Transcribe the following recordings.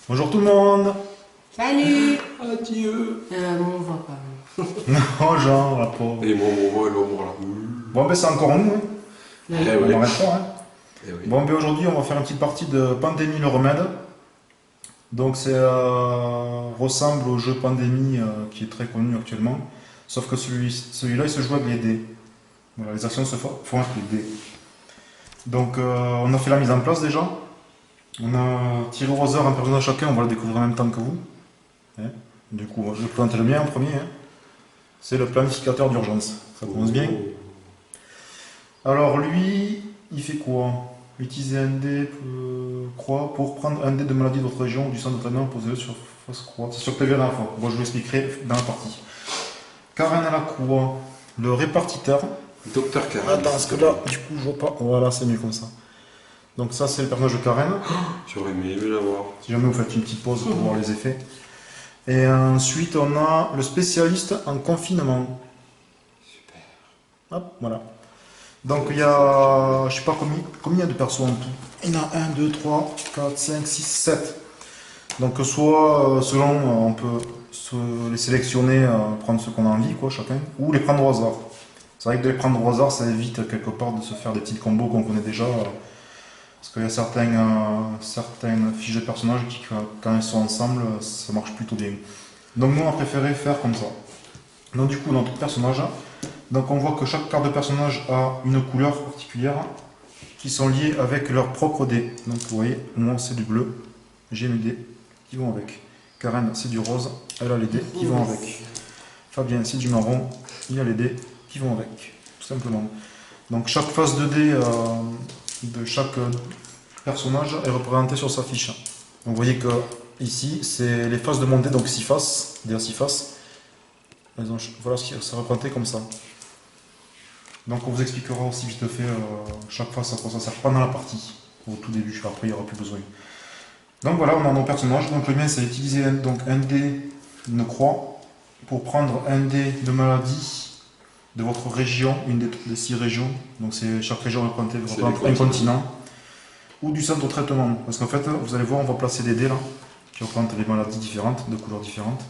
Bonjour tout le monde. Salut. Adieu. On va pas. Non, genre, la pauvre. Et moi, mon vol, là. Bon, ben c'est encore nous, hein. Eh On oui. n'arrête pas, hein. Eh oui. Bon, ben aujourd'hui, on va faire une petite partie de Pandémie le remède. Donc, c'est ressemble au jeu Pandémie qui est très connu actuellement. Sauf que celui-là, il se joue avec les dés. Voilà, les actions se font avec les dés. Donc, on a fait la mise en place déjà. On a tiré au hasard un personnage chacun, on va le découvrir en même temps que vous. Hein. Du coup, je vais présenter le mien en premier. Hein. C'est le planificateur d'urgence. Ça commence bien. Alors lui, il fait quoi? Utiliser un dé croix pour prendre un dé de maladie de votre région ou du centre de traitement, posez-le sur face croix. C'est sur PV la dernière fois. Moi je vous l'expliquerai dans la partie. Karen à la croix, le répartiteur. Docteur Karen. Attends, parce que là, du coup, je vois pas. Voilà, c'est mieux comme ça. Donc ça, c'est le personnage de Karen. J'aurais aimé l'avoir. Si jamais vous faites une petite pause pour voir les effets. Et ensuite, on a le spécialiste en confinement. Super. Hop, voilà. Donc il y a, je sais pas combien de persos en tout. Il y en a 1, 2, 3, 4, 5, 6, 7. Donc soit selon, on peut les sélectionner, prendre ce qu'on a envie, quoi, chacun, ou les prendre au hasard. C'est vrai que de les prendre au hasard, ça évite quelque part de se faire des petites combos qu'on connaît déjà. Parce qu'il y a certaines fiches de personnages qui, quand elles sont ensemble, ça marche plutôt bien. Donc nous, on a préféré faire comme ça. Donc du coup, notre personnage, donc on voit que chaque carte de personnage a une couleur particulière qui sont liées avec leur propre dé. Donc vous voyez, moi c'est du bleu, j'ai mes dés qui vont avec. Karen c'est du rose, elle a les dés qui vont avec. Fabien c'est du marron, il a les dés qui vont avec, tout simplement. Donc chaque face de dé de chaque personnage est représentée sur sa fiche. Donc vous voyez que ici c'est les faces de mon dé, donc 6 faces, dés à 6 faces. Voilà ce qui est représenté comme ça. Donc on vous expliquera aussi vite fait chaque face à quoi ça sert pendant la partie, au tout début, après il n'y aura plus besoin. Donc voilà, on a nos personnages. Donc le mien c'est utiliser un dé, une croix, pour prendre un dé de maladie de votre région, une des 6 régions. Donc c'est chaque région représente un continent, ou du centre de traitement. Parce qu'en fait, vous allez voir, on va placer des dés là, qui représentent des maladies différentes, de couleurs différentes.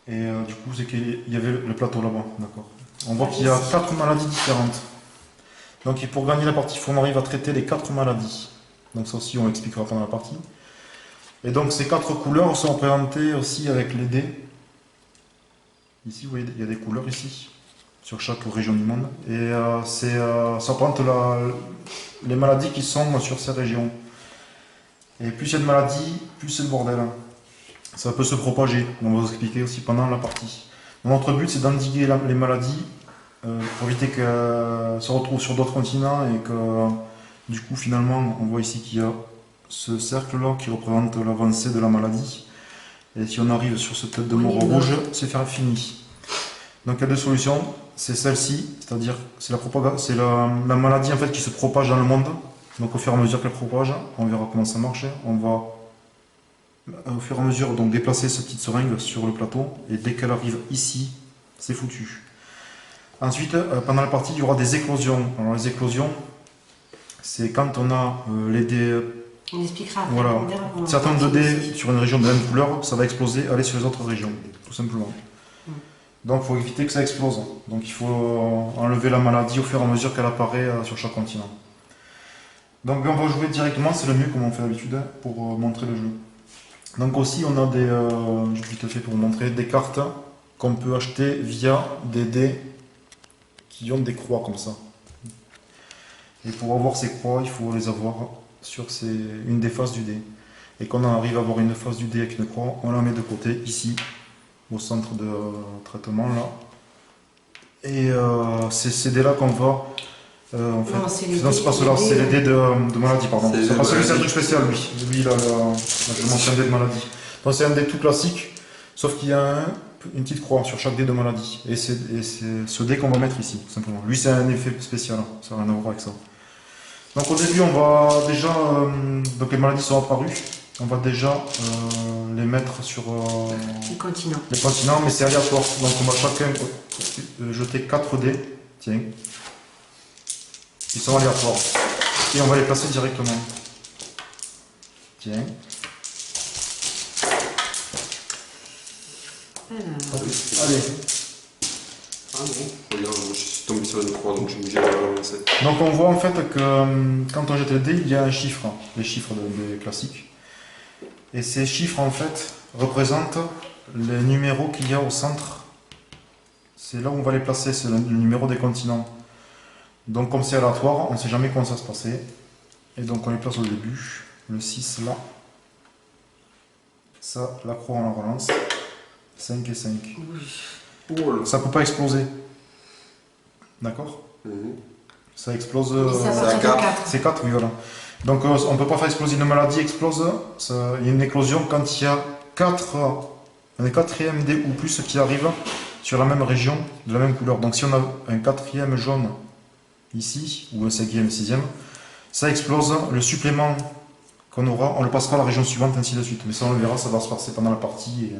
Et du coup, c'est qu'il y avait le plateau là-bas, d'accord. On voit qu'il y a 4 maladies différentes. Donc pour gagner la partie, il faut qu'on arrive à traiter les 4 maladies. Donc ça aussi, on l'expliquera pendant la partie. Et donc ces 4 couleurs sont représentées aussi avec les dés. Ici, vous voyez, il y a des couleurs ici, sur chaque région du monde. Et ça représente les maladies qui sont sur ces régions. Et plus il y a de maladies, plus c'est le bordel. Ça peut se propager, on va vous expliquer aussi pendant la partie. Notre but c'est d'endiguer les maladies pour éviter qu'elles se retrouvent sur d'autres continents et que du coup finalement on voit ici qu'il y a ce cercle là qui représente l'avancée de la maladie. Et si on arrive sur cette tête de mort rouge, c'est fini. Donc il y a deux solutions, c'est celle-ci, c'est-à-dire c'est la maladie en fait qui se propage dans le monde. Donc au fur et à mesure qu'elle propage, on verra comment ça marche. On va au fur et à mesure donc déplacer cette petite seringue sur le plateau et dès qu'elle arrive ici, c'est foutu. Ensuite, pendant la partie, il y aura des éclosions. Alors les éclosions, c'est quand on a les dés. On expliquera après. Voilà. Certains de dés sur une région de la même couleur, ça va exploser, aller sur les autres régions, tout simplement. Donc il faut éviter que ça explose. Donc il faut enlever la maladie au fur et à mesure qu'elle apparaît sur chaque continent. Donc on va jouer directement, c'est le mieux comme on fait d'habitude pour montrer le jeu. Donc aussi on a des, je vais vite fait pour vous montrer, des cartes qu'on peut acheter via des dés qui ont des croix comme ça. Et pour avoir ces croix, il faut les avoir sur une des faces du dé. Et quand on arrive à avoir une face du dé avec une croix, on la met de côté, ici, au centre de traitement là. Et c'est ces dés là qu'on va... en fait, non, c'est pas cela, c'est les dés de maladie, pardon. C'est pas celui, c'est un truc spécial, lui. Lui, là, je mentionne un dé de maladie. Donc c'est un dé tout classique, sauf qu'il y a une petite croix sur chaque dé de maladie. Et c'est ce dé qu'on va mettre ici, tout simplement. Lui, c'est un effet spécial, ça n'a rien à voir avec ça. Donc au début, on va déjà... donc les maladies sont apparues. On va déjà les mettre sur les continents. Les continents, mais c'est aléatoire. Donc on va chacun jeter 4 dés. Tiens. Ils sont aléatoires. Et on va les placer directement. Tiens. Alors, Allez. Ah non, regarde, je suis tombé sur une croix, donc je suis obligé de relancer. Donc on voit en fait que quand on jette les dés, il y a un chiffre, les chiffres des classiques. Et ces chiffres en fait représentent les numéros qu'il y a au centre. C'est là où on va les placer, c'est le numéro des continents. Donc comme c'est aléatoire, on ne sait jamais comment ça va se passer. Et donc on les place au début. Le 6 là. Ça, la croix on la relance. 5 et 5. Oh là. Ça peut pas exploser. D'accord? Mhm. Ça explose. c'est à c'est à partir de quatre. 4. C'est 4, oui, voilà. Donc on ne peut pas faire exploser une maladie, explose. Il y a une éclosion quand il y a 4, un quatrième dé ou plus qui arrive sur la même région, de la même couleur. Donc si on a un quatrième jaune ici, ou un cinquième, sixième, ça explose. Le supplément qu'on aura, on le passera à la région suivante, ainsi de suite. Mais ça on le verra, ça va se passer pendant la partie.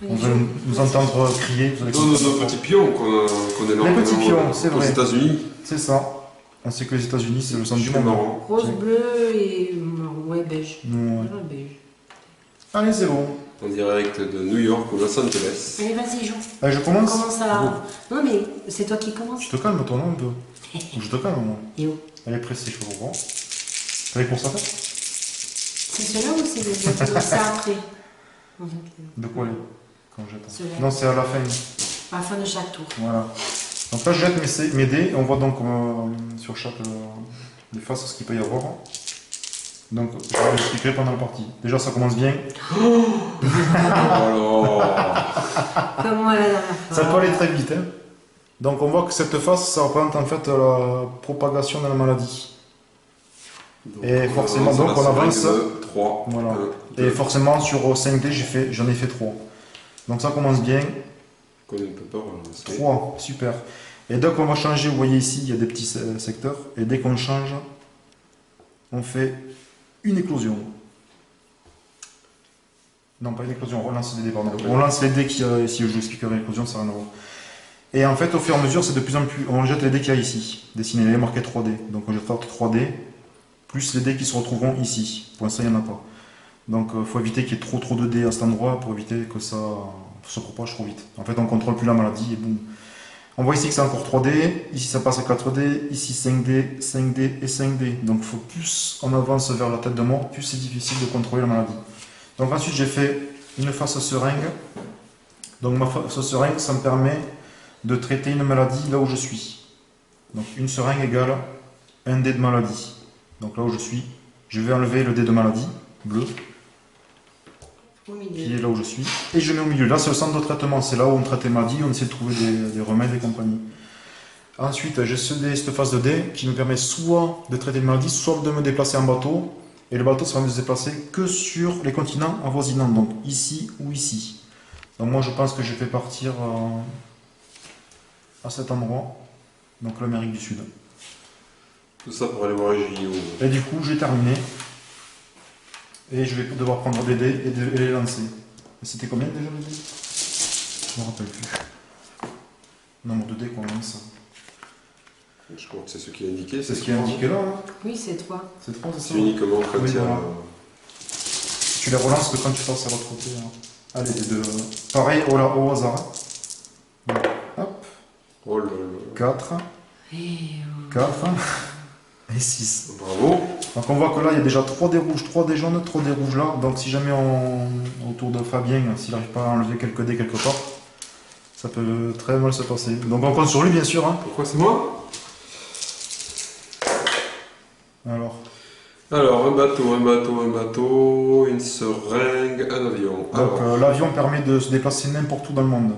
Et on va nous entendre crier. Vous allez Nos petits pions qu'on est là. Les petits pions, c'est Aux vrai. États-Unis. C'est ça. On sait que les États-Unis, c'est le centre du C'est monde. marrant. Rose, bleu et marron. Ouais, beige. Ouais. Voilà, beige. Allez, c'est bon. En direct de New York ou Los Angeles. Allez, vas-y, joue. Allez, je On commence. commence à. Non, mais c'est toi qui commence. Tu te calmes, toi, non, un peu. Ou je te calme, moi. Et où? Elle est pressée, je peux comprendre. T'avais pour ça faire C'est ceux-là ou c'est les autres? C'est après. De quoi, les quand j'attends Ceux-là. Non, c'est à la fin. À la fin de chaque tour. Voilà. Donc là, je jette mes dés. Et on voit donc sur chaque des faces ce qu'il peut y avoir. Donc, je vais l'expliquer pendant la partie. Déjà, ça commence bien. Oh là. Comment la dernière fois? Ça peut aller très vite. Hein. Donc, on voit que cette face, ça représente en fait la propagation de la maladie. Donc, Et forcément, donc, on avance. 3. Voilà. Et forcément, sur 5 dés, j'en ai fait 3. Donc, ça commence bien. Qu'on ne peut pas relancer. 3, super. Et dès qu'on va changer, vous voyez ici, il y a des petits secteurs. Et dès qu'on change, on fait une éclosion. Non, pas une éclosion, on relance les dés, pardon. On lance les dés qui ici, je vous expliquerai l'éclosion, ça n'a rien à voir. Et en fait, au fur et à mesure, c'est de plus en plus. On jette les dés qu'il y a ici, dessinés, les marqués 3D. Donc on jette 3D, plus les dés qui se retrouveront ici. Pour l'instant, il n'y en a pas. Donc il faut éviter qu'il y ait trop de dés à cet endroit pour éviter que ça se propage trop vite. En fait, on ne contrôle plus la maladie et boum. On voit ici que c'est encore 3D, ici ça passe à 4D, ici 5D, 5D et 5D. Donc faut plus on avance vers la tête de mort, plus c'est difficile de contrôler la maladie. Donc ensuite j'ai fait une face seringue. Donc ma face seringue, ça me permet de traiter une maladie là où je suis. Donc une seringue égale un dé de maladie. Donc là où je suis, je vais enlever le dé de maladie, bleu, Au qui milieu. est là où je suis, et je mets au milieu. Là, c'est le centre de traitement, c'est là où on traite les maladies, on essaie de trouver des remèdes et compagnie. Ensuite, j'ai cette phase de dé qui me permet soit de traiter les maladies, soit de me déplacer en bateau, et le bateau, ça va me déplacer que sur les continents avoisinants, donc ici ou ici. Donc moi, je pense que je vais partir à cet endroit, donc l'Amérique du Sud. Tout ça pour aller voir les JO. Et du coup, j'ai terminé. Et je vais devoir prendre des dés et les lancer. Et c'était combien déjà les dés? Je me rappelle plus. Nombre de dés qu'on lance. Je crois que c'est ce qui est indiqué. C'est ce qui est indiqué là, hein. Oui, c'est 3. C'est 3, c'est ça? C'est uniquement quand Oui, il y a. voilà. Tu les relances que quand tu passes à l'autre côté. Hein. Allez, les deux. Pareil au hasard. Bon. Hop. Oh là là. 4, Et 4 et 6. Bravo. Donc on voit que là il y a déjà 3 dés rouges, 3 dés jaunes, 3 dés rouges là. Donc si jamais autour de Fabien, s'il n'arrive pas à enlever quelques dés quelque part, ça peut très mal se passer. Donc on compte sur lui bien sûr. Hein. Pourquoi c'est moi? Alors, un bateau, une seringue, un avion. donc l'avion permet de se déplacer n'importe où dans le monde.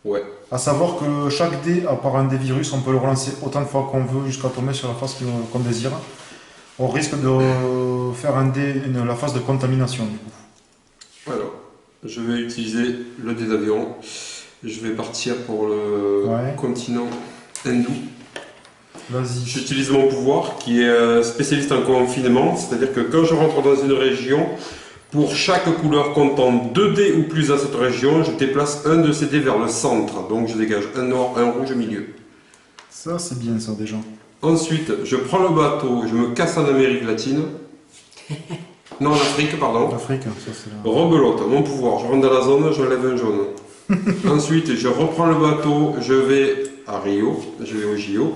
Ouais. A savoir que chaque dé, à part un dé virus, on peut le relancer autant de fois qu'on veut jusqu'à tomber sur la face qu'on désire. On risque de faire la phase de contamination du coup. Alors, je vais utiliser le dé d'avion. Je vais partir pour le continent hindou. Vas-y. J'utilise mon pouvoir qui est spécialiste en confinement, c'est-à-dire que quand je rentre dans une région, pour chaque couleur comptant 2 dés ou plus à cette région, je déplace un de ces dés vers le centre. Donc je dégage un noir, un rouge au milieu. Ça c'est bien ça déjà. Ensuite, je prends le bateau, je me casse en Amérique latine. Non, en Afrique, pardon. L'Afrique, ça c'est là. Rebelote, mon pouvoir. Je rentre dans la zone, je lève un jaune. Ensuite, je reprends le bateau, je vais à Rio, je vais au JO.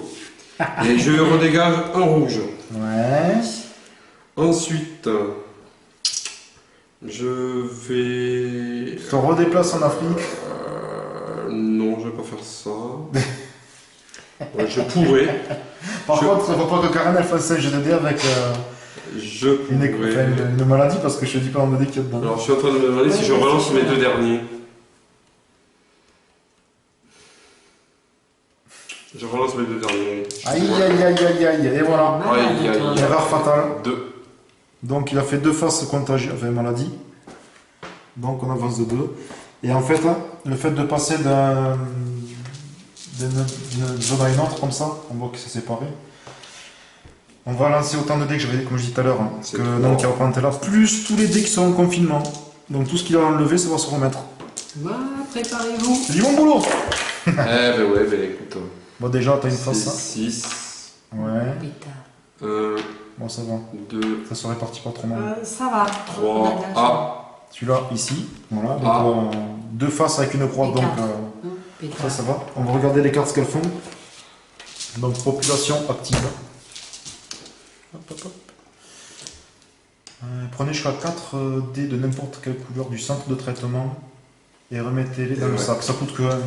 Et je redégage un rouge. Ouais. Ensuite, je vais... Tu te redéplaces en Afrique. Non, je vais pas faire ça. Ouais, je pourrais. Par contre, il ne faut pas que Karen elle fasse un GDD avec Je une, pourrais. une maladie parce que je te dis pas en DD qu'il y a dedans. Alors, je suis en train de me demander si je relance mes deux derniers. Je relance mes deux derniers. Aïe aïe aïe aïe aïe. Et voilà. Aïe, aïe, aïe. Erreur fatale. 2. Donc il a fait 2 faces contagieuses, enfin maladie. Donc on avance de 2. Et en fait, là, le fait de passer d'une zone à une autre comme ça, on voit que c'est séparé. On va lancer autant de dés que j'avais, comme je disais tout à l'heure, hein, C'est que trop. donc qui a représenté là, plus tous les dés qui sont en confinement. Donc tout ce qu'il a enlevé, ça va se remettre. Voilà, préparez-vous. C'est du bon boulot. Eh ben ouais, ben écoute. Bon déjà, t'as une face. 6. Ouais. Pétard. 1, Bon ça va. 2, Ça se répartit pas trop mal. Ça va. 3. Ah, Celui-là ici. Voilà. Donc Ah. 2 faces avec une croix. Et Donc quatre. ça va. On va regarder les cartes ce qu'elles font. Donc population active. Hop, hop, hop. Prenez jusqu'à 4 dés de n'importe quelle couleur du centre de traitement et remettez-les dans le Ouais. sac. Ça coûte que 1.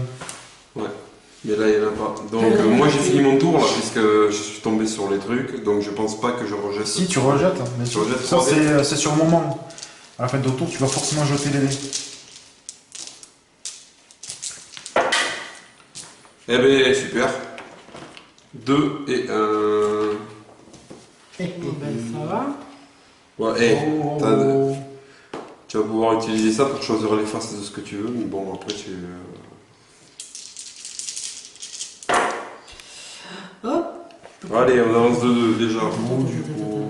mais là il n'y en a pas. Donc moi j'ai fini mon tour là, puisque je suis tombé sur les trucs, donc je pense pas que je rejette. Si tu rejettes, mais Je rejette ça 3 dés. c'est sur le moment. À la fin de tour, tu vas forcément jeter les dés. Eh ben super. 2 et 1. Bon, ben, ça va. Ouais, eh, Oh. tu vas pouvoir utiliser ça pour choisir les faces de ce que tu veux, mais bon après tu... Hop. Allez, on avance de 2 déjà. Oh, du Attends, coup.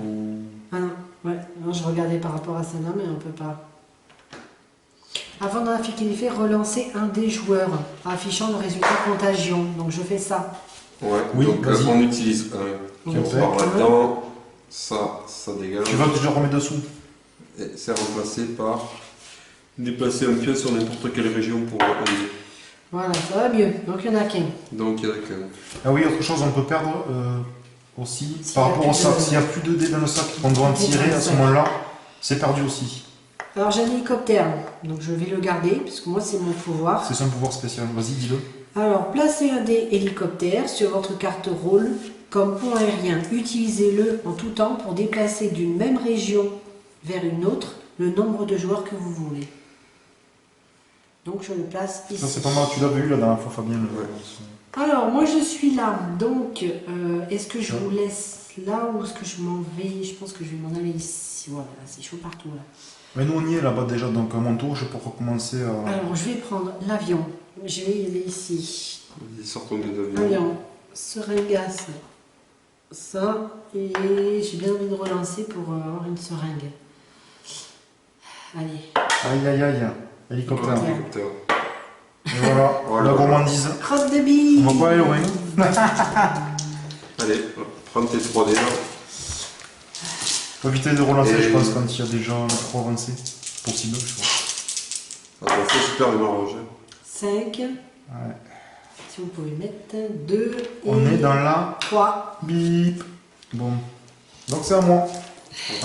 Ah non, ouais. Non, je regardais par rapport à ça, non, mais on peut pas. Avant dans la finalité, relancer un des joueurs affichant le résultat contagion. Donc je fais ça. Ouais, Oui, donc vas-y. on utilise 1. On Ok. Par fait un. là-dedans, ça dégage. Tu vas que je le remets dessous. Et c'est remplacé par déplacer un pion sur n'importe quelle région pour répondre. Voilà, ça va mieux. Donc il y en a qu'un. Donc il y en a qu'un. Ah oui, autre chose, on peut perdre aussi S'il par y a rapport au plus sac. de- S'il n'y a plus de dés dans le sac qu'on doit en tirer à ce moment-là, c'est perdu aussi. Alors j'ai un hélicoptère, donc je vais le garder, puisque moi c'est mon pouvoir. C'est un pouvoir spécial. Vas-y, dis-le. Alors placez un dé hélicoptère sur votre carte rôle comme pont aérien. Utilisez-le en tout temps pour déplacer d'une même région vers une autre le nombre de joueurs que vous voulez. Donc je le place ici. Ça, c'est pas mal. Tu l'avais eu la dernière fois, Fabien. Alors moi je suis là, donc est-ce que je vous laisse là ou est-ce que je m'en vais? Je pense que je vais m'en aller ici. Voilà, c'est chaud partout là. Mais nous, on y est là-bas déjà. Donc, à mon tour, je peux recommencer à. Alors je vais prendre l'avion. Je vais y aller ici. Ils sortent des avions. Avion, seringasse. Ça, et j'ai bien envie de relancer pour avoir une seringue. Allez. Aïe, aïe, aïe. Hélicoptère. Un hélicoptère. Et voilà, Voilà. la gourmandise. Crotte de billes. On va pas aller loin. Allez, prends tes 3D là. Faut éviter de relancer, Et- je pense, quand il y a déjà trop avancé. Possible, je crois. Attends, faut super démarrage. 5. Ouais. Si vous pouvez mettre 2 On et est dans la 3. bip. Bon. Donc c'est à moi.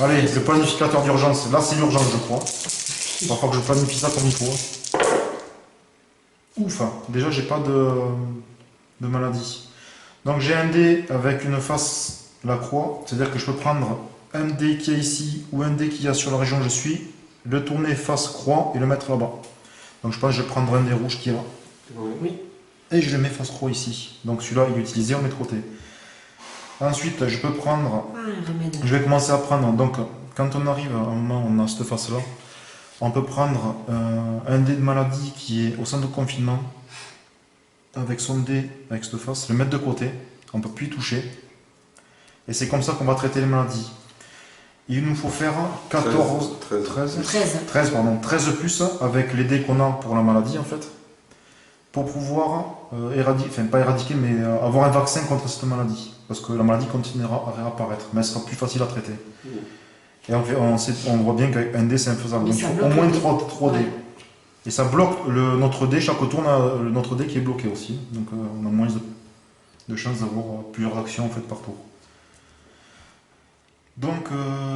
Allez, le planificateur d'urgence. Là, c'est l'urgence, je crois. Il va falloir que je planifie ça comme il faut. Ouf. Hein. Déjà, j'ai pas de maladie. Donc j'ai un dé avec une face la croix. C'est-à-dire que je peux prendre un dé qui est ici ou un dé qui est sur la région où je suis, le tourner face croix et le mettre là-bas. Donc je pense que je vais prendre un des rouges qui est là. Ouais. Et je le mets face croix ici. Donc celui-là, il est utilisé, on met de côté. Ensuite, je peux prendre... Ah, un remède. Je vais commencer à prendre... Donc, quand on arrive à un moment où on a cette face-là, on peut prendre un dé de maladie qui est au centre de confinement, avec son dé, avec cette face, le mettre de côté. On ne peut plus y toucher. Et c'est comme ça qu'on va traiter les maladies. Il nous faut faire 14... 13 13. 13 plus avec les dés qu'on a pour la maladie en fait, pour pouvoir éradiquer, enfin pas éradiquer, mais avoir un vaccin contre cette maladie, parce que la maladie continuera à réapparaître, mais elle sera plus facile à traiter. Et on voit bien qu'avec un dé c'est infaisable, Mais donc il ça faut bloque au moins le dé. 3 dés. Ouais. Et ça bloque notre dé, chaque tour on a notre dé qui est bloqué aussi. Donc on a moins de chances d'avoir plusieurs actions en fait par tour. Donc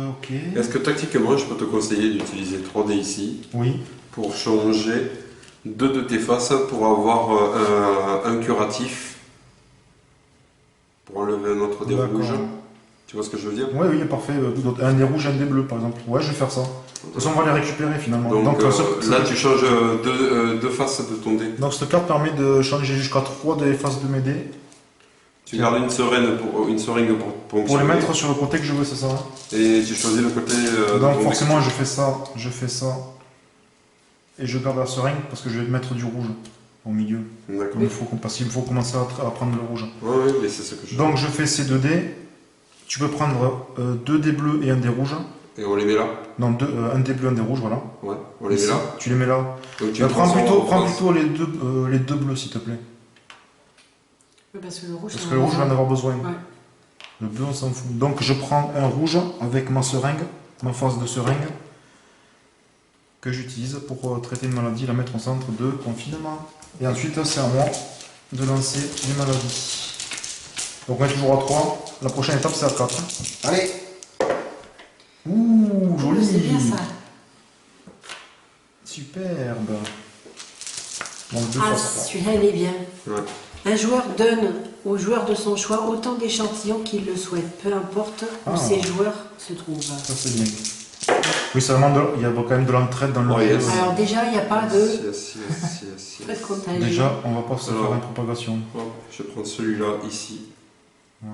ok. Est-ce que tactiquement, je peux te conseiller d'utiliser 3D ici Oui. pour changer 2 de tes faces pour avoir un curatif pour enlever un autre dé rouge? Tu vois ce que je veux dire? Oui, oui, parfait. Un dé rouge, un dé bleu par exemple. Ouais, je vais faire ça. De toute façon, on va les récupérer finalement. Donc, là, tu changes 2 faces de ton dé. Donc cette carte permet de changer jusqu'à 3 des faces de mes dés. Tu gardes une seringue pour Pour les ponctionner. mettre sur le côté que je veux, c'est ça hein. Et tu choisis le côté de Donc ton forcément, dé. je fais ça. Et je garde la seringue parce que je vais mettre du rouge au milieu. D'accord. Parce qu'il faut commencer à prendre le rouge. Oui, mais c'est ce que je Donc je fais ces 2 dés. Tu peux prendre 2 dés bleus et un dé rouge. Et on les met là? Non, un dé bleu, un dé rouge, voilà. Ouais, on les met Ici, là. tu les mets là. Donc tu Prends prends plutôt les deux bleus, s'il te plaît. Oui, parce que le rouge, Parce ça que le rouge, je vais en avoir besoin. Ouais. Le bleu, on s'en fout. Donc je prends un rouge avec ma seringue, ma face de seringue, que j'utilise pour traiter une maladie, la mettre au centre de confinement. Et ensuite, c'est à moi de lancer les maladies. Donc on est toujours à 3. La prochaine étape, c'est à 4. Allez! Ouh, joli! C'est bien ça. Superbe! Donc 2 Ah, faces. celui-là, il est bien. Ouais. Un joueur donne au joueur de son choix autant d'échantillons qu'il le souhaite, peu importe où Ah. ses joueurs se trouvent. Ça, c'est bien. Oui, seulement il y a quand même de l'entraide dans le Oh, jeu. yes. Alors déjà, il n'y a pas de... Pas de contagion. Déjà, on va pas se Alors. faire une propagation. Hop, je prends celui-là ici. Ouais.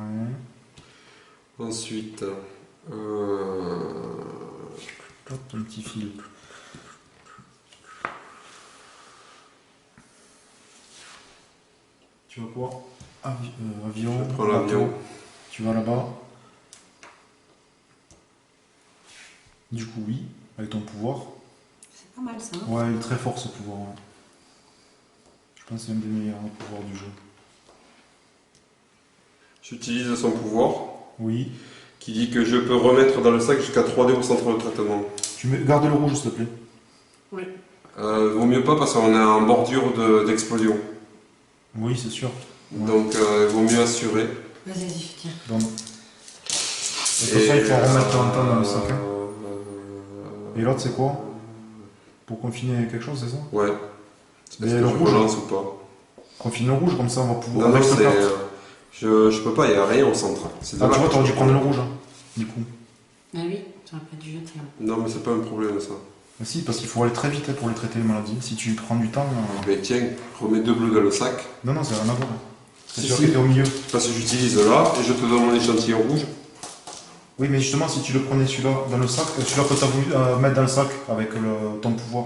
Ensuite, Hop, un petit fil. Tu vas quoi? Avion. je prends l'avion. bateau. Tu vas là-bas. Du coup, oui, avec ton pouvoir. C'est pas mal ça. Hein. Ouais, il est très fort ce pouvoir. Ouais. Je pense que c'est un des meilleurs pouvoirs du jeu. J'utilise son pouvoir Oui. qui dit que je peux remettre dans le sac jusqu'à 3D au centre de traitement. Garde le rouge, s'il te plaît. Oui. Vaut mieux pas parce qu'on est en bordure d'explosion. Oui, c'est sûr. Ouais. Donc il vaut mieux assurer. Vas-y, tiens. Donc, de toute façon, il faut remettre en temps dans le sac. Hein. Et l'autre, c'est quoi? Pour confiner quelque chose, c'est ça? Ouais. Mais Est-ce que le je rouge, relance ou pas? confine le rouge, comme ça on va pouvoir. Non, non, avec cette c'est. carte. Je peux pas, il n'y a rien au centre. C'est Ah, tu dommage. vois, t'aurais dû prendre le rouge, hein, du coup. Ah oui, tu n'aurais pas dû jeter. Hein. Non, mais c'est pas un problème ça. Mais si, parce qu'il faut aller très vite hein, pour les traiter les maladies. Si tu prends du temps. Mais tiens, remets 2 bleus dans le sac. Non, non, ça n'a rien à voir. C'est Si, sûr si. qu'il était au milieu. Parce que j'utilise là et je te donne mon échantillon rouge. Oui, mais justement, si tu le prenais celui-là dans le sac, celui-là que tu as voulu mettre dans le sac avec ton pouvoir.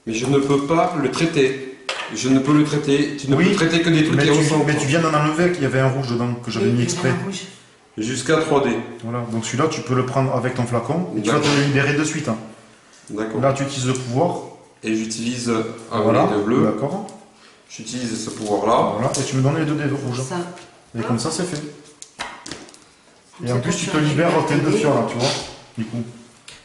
Mais je ne peux pas le traiter. Je ne peux le traiter. Tu ne Oui, peux traiter que des trucs Mais qui tu, ressemblent. mais tu viens d'en enlever qu'il y avait un rouge dedans que j'avais Oui, mis il y exprès. avait un rouge. Jusqu'à 3D. Voilà, donc celui-là, tu peux le prendre avec ton flacon et tu vas te D'accord. le libérer de suite. Hein. D'accord. Là, tu utilises le pouvoir. Et j'utilise un Voilà, de bleu. d'accord. J'utilise ce pouvoir-là. Voilà, et tu me donnes les 2 dés rouges. Ça. Et comme ça, c'est fait. Comme Et ça, en plus, quand tu tu te libères tes récupères 2 tes fiors dés, là, tu vois. Du coup,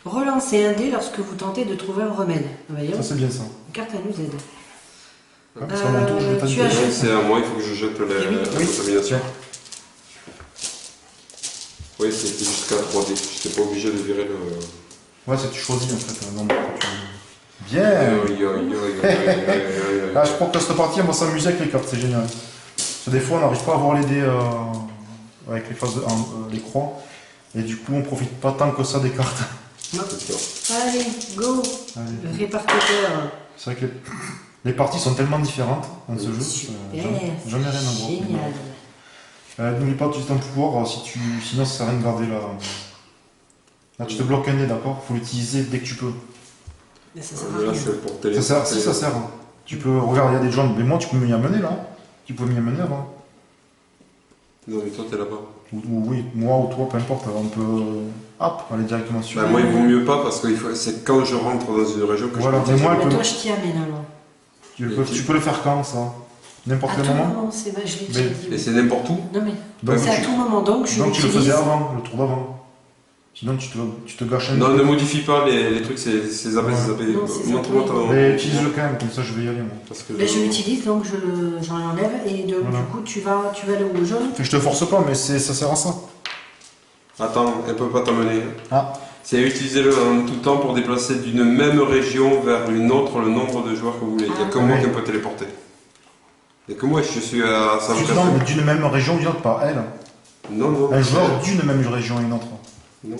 Relancez un dé lorsque vous tentez de trouver un remède. Voyons, ça c'est bien ça. une carte à nous aide. Ah, parce qu'à mon tour, je vais tu t'indiquer. as jeté. C'est à moi, il faut que je jette la Oui. contamination. Oui, c'était jusqu'à 3D. Je n'étais pas obligé de virer le. Ouais, c'est tu choisis en fait. Non, Bien. Aïe, aïe, aïe, aïe, aïe, aïe, aïe. Là, je crois que cette partie, on va s'amuser avec les cartes, c'est génial. Parce que des fois, on n'arrive pas à voir les dés avec les faces les croix. Et du coup, on profite pas tant que ça des cartes. C'est sûr. Allez, go. Allez. Le répartiteur. C'est vrai que les parties sont tellement différentes dans ce jeu. Super. J'en ai rien à voir. Génial. N'oublie pas d'utiliser ton pouvoir, sinon ça sert à rien de garder là. Là, tu te bloques un nez, d'accord? Faut l'utiliser dès que tu peux. Mais ça sert à Là, rien. c'est pour Ça télé. sert, si ça sert. Hein. Tu peux, regarde, il y a des gens, mais moi tu peux m'y amener là. Tu peux m'y amener avant. Non, mais toi, t'es là-bas. Ou oui, moi ou toi, peu importe, on peut hop, aller directement sur. Bah, moi, il vaut mieux pas parce que c'est quand je rentre dans une région que Voilà, je peux mais moi, Mais elle peut- toi, je t'y amène alors. tu peux le faire quand ça? N'importe À quel tout moment? moment, c'est vrai, je l'ai déjà Mais- dit. Et oui. c'est n'importe où. Non mais, Donc, c'est à tout moment, donc je Donc tu le l'utilise. faisais avant, le tour d'avant. Sinon, tu te gâches un Non, peu. ne modifie pas les trucs, c'est zappé, c'est zappé. Non, c'est Montre-moi zappé. ton. Mais utilise-le quand même, comme ça je vais y aller, moi. Parce que Là, je l'utilise, donc j'en enlève et Voilà. du coup, tu vas aller au jaune. Je te force pas, mais ça sert à ça. Attends, elle peut pas t'emmener. Ah, C'est utiliser-le en tout temps pour déplacer d'une même région vers une autre le nombre de joueurs que vous voulez. Il n'y a que Ah, moi oui. qui peux téléporter. Il n'y a que moi, je suis à tu 100. demandes d'une même région ou d'une autre, pas elle. Non, non. Un joueur d'une même région à une autre. Non.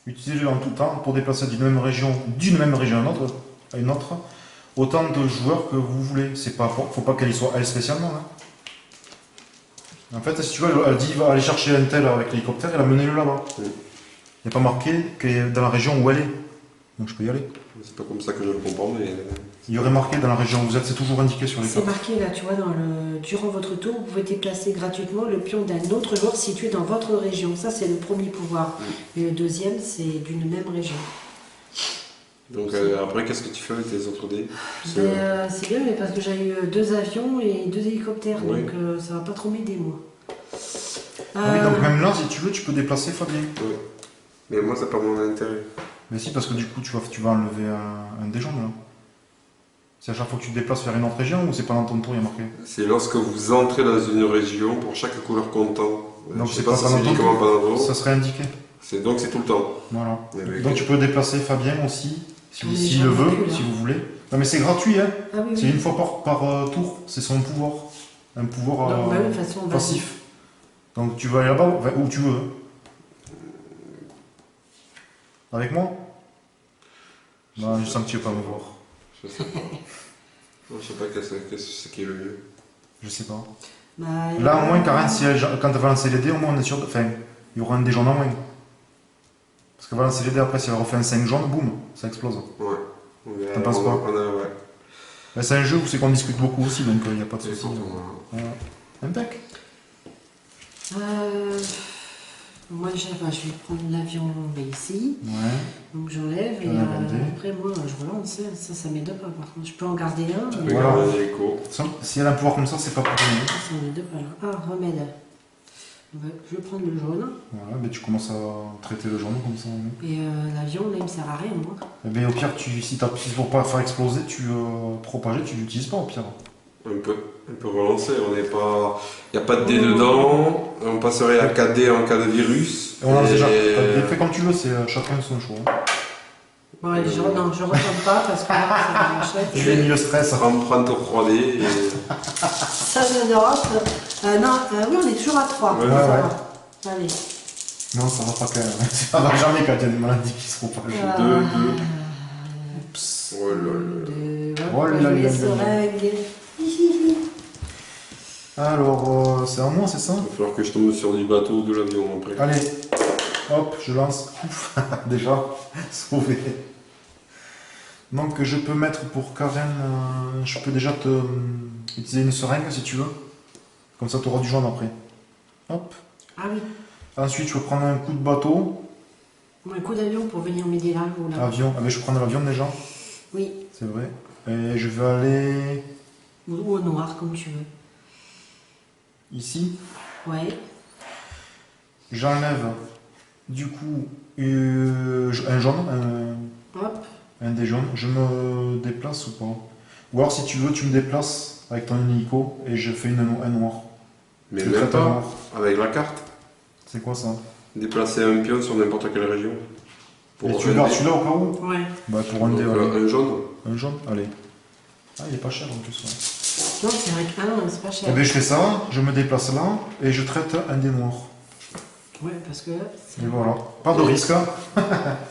Utilisez-le en tout temps pour déplacer d'une même région à une autre, autant de joueurs que vous voulez. C'est pas, faut pas qu'elle y soit elle spécialement. Hein. En fait, si tu veux, elle dit va aller chercher un tel avec l'hélicoptère et l'amener-le là-bas. Oui. Il n'y a pas marqué qu'elle est dans la région où elle est. Donc je peux y aller. C'est pas comme ça que je le comprends, mais. Il y aurait marqué dans la région où vous êtes, c'est toujours indiqué sur les C'est cartes. marqué là, tu vois, durant votre tour, vous pouvez déplacer gratuitement le pion d'un autre joueur situé dans votre région. Ça, c'est le premier pouvoir. Et le deuxième, c'est d'une même région. Donc après, qu'est-ce que tu fais avec tes autres dés? C'est bien, mais parce que j'ai eu 2 avions et 2 hélicoptères, Oui. donc ça va pas trop m'aider, moi. Ah oui, donc même là, si tu veux, tu peux déplacer Fabien. Oui. Mais moi, ça perd mon intérêt. Mais si, parce que du coup, tu vas enlever un des jambes là. C'est à chaque fois que tu te déplaces vers une autre région ou c'est pas dans ton tour, il y a marqué? C'est lorsque vous entrez dans une région pour chaque couleur comptant. Donc Je c'est sais pas pas si pendant c'est ton uniquement tour. pendant Ça serait indiqué. Donc c'est tout le temps. Voilà. Mais Donc tu peux déplacer Fabien aussi, Mais s'il j'en le ai veut, plus, là. si vous voulez. Non mais c'est gratuit, hein. Ah oui, C'est oui. une fois par tour, c'est son pouvoir. Un pouvoir Donc, bah oui, de toute façon, on va- passif. Donc tu vas aller là-bas, enfin, où tu veux. Avec moi? Non, je sens que tu veux pas me voir. Je sais pas. Je sais pas qu'est-ce qui est le mieux. Je sais pas. Bah, Là, au moins, Karen, quand elle va lancer les dés, au moins, on est sûr. Enfin, il y aura un dé jaune en moins. Parce qu'elle va lancer les dés, après, si elle refait un 5 jaune, boum, ça explose. Ouais. T'en penses quoi? Ouais. Mais c'est un jeu où c'est qu'on discute beaucoup aussi, donc il n'y a pas de C'est souci. surtout, Voilà. Impec. Moi, je vais prendre l'avion ici. Ouais. Donc j'enlève et On a gardé. après, moi, je relance. Ça m'aide pas. Par contre, je peux en garder un, Tu mais peux Voilà. garder l'écho. Si elle a un pouvoir comme ça, c'est pas pour rien. ça m'aide pas là. Ah, remède. Ouais, je vais prendre le jaune. Voilà, mais tu commences à traiter le jaune comme ça. Hein. Et l'avion, là, il me sert à rien, moi. Et bien, au pire, si pour pas faire exploser, propager, tu l'utilises pas au pire. Un peu relancé. Il n'y a pas de dés dedans. On passerait à 4D en cas de virus. Et on lance Et- déjà. Fais comme tu veux, c'est chacun son choix. Bon, allez, non, je retourne pas parce que là, ça m'achète. Je vais mis le stress. Prends ton 3D. Et... Ça me droite. Non, oui, on est toujours à 3. Ouais, ça ouais. va. Allez. Non, ça va pas quand même. Ça va jamais quand il y a des maladies qui se propagent. Deux. Psst. Oh là là. Oh là là les là là. seringues. Alors, c'est à moi, c'est ça? Il va falloir que je tombe sur du bateau ou de l'avion après. Allez, hop, je lance. Ouf, déjà, sauvé. Donc, je peux mettre pour Karen, je peux déjà utiliser une seringue si tu veux. Comme ça, tu auras du jaune après. Hop. Ah oui. Ensuite, je peux prendre un coup de bateau. Un coup d'avion pour venir m'aider là ou là. Avion. Ah, mais je prends l'avion déjà, Oui. c'est vrai. Et je vais aller Ou au noir, comme tu veux. ici. Ouais. J'enlève du coup un jaune, Hop. un des jaunes. Je me déplace ou pas? Ou alors si tu veux, tu me déplaces avec ton hélico et je fais un noir. Mais Je même traite un pas noir. avec la carte. C'est quoi ça? Déplacer un pion sur n'importe quelle région. Et tu un gardes dé. celui-là au cas où? Ouais. Bah pour un Donc, dé, allez. un jaune. Un jaune, allez. Ah, il est pas cher en plus. Ouais. Non, c'est vrai que c'est pas Eh cher. bien, je fais ça, je me déplace là et je traite un dé noir. Ouais, parce que là, Et voilà. Pas de risque. Hein.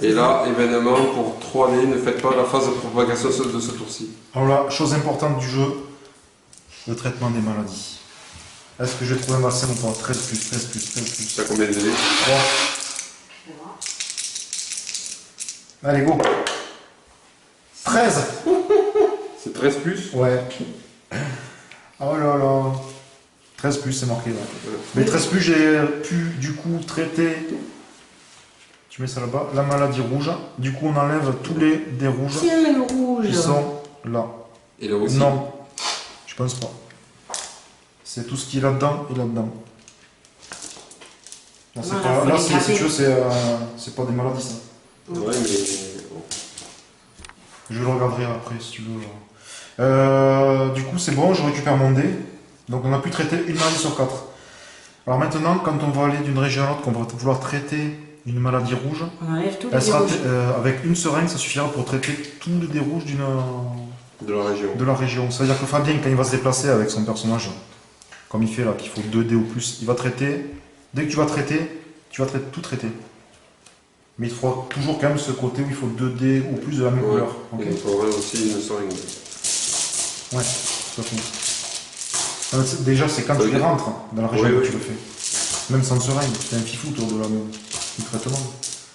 Et là, événement pour 3D, ne faites pas la phase de propagation de ce tour-ci. Alors là, chose importante du jeu, le traitement des maladies. Est-ce que j'ai trouvé ma scène ou pas? 13 plus, 13 plus, 13 plus. T'as combien de dés? 3. Allez, go. 13. C'est 13 plus. Ouais. Oh là là. 13 plus, c'est marqué là. Mais 13 plus, j'ai pu du coup traiter. Tu mets ça là-bas. La maladie rouge. Du coup, on enlève tous les dés rouges tiens le rouge. qui sont là. Et là aussi. Non, je pense pas. C'est tout ce qui est là-dedans et là-dedans. Là, c'est Voilà, pas, faut là, les si gratter. tu veux, c'est pas des maladies, ça. Ouais, mais. Je le regarderai après, si tu veux. Du coup, c'est bon, je récupère mon dé. Donc, on a pu traiter une maladie sur 4. Alors maintenant, quand on va aller d'une région à l'autre, qu'on va vouloir traiter une maladie rouge, On enlève tous les elle sera rouges. avec une seringue, ça suffira pour traiter tous les dés rouges De la région. de la région. C'est-à-dire que Fabien, quand il va se déplacer avec son personnage, comme il fait là, qu'il faut 2 dés ou plus, il va traiter. Dès que tu vas traiter, tout traiter. Mais il faudra toujours quand même ce côté où il faut 2 dés ou plus de la même Ouais. couleur. Ok. Il faudrait aussi une seringue. Ouais, tout à fait. Déjà, c'est quand tu Ok. rentres dans la région Oui, que oui. tu le fais. Même sans seringue, c'est un fifou toi, du traitement.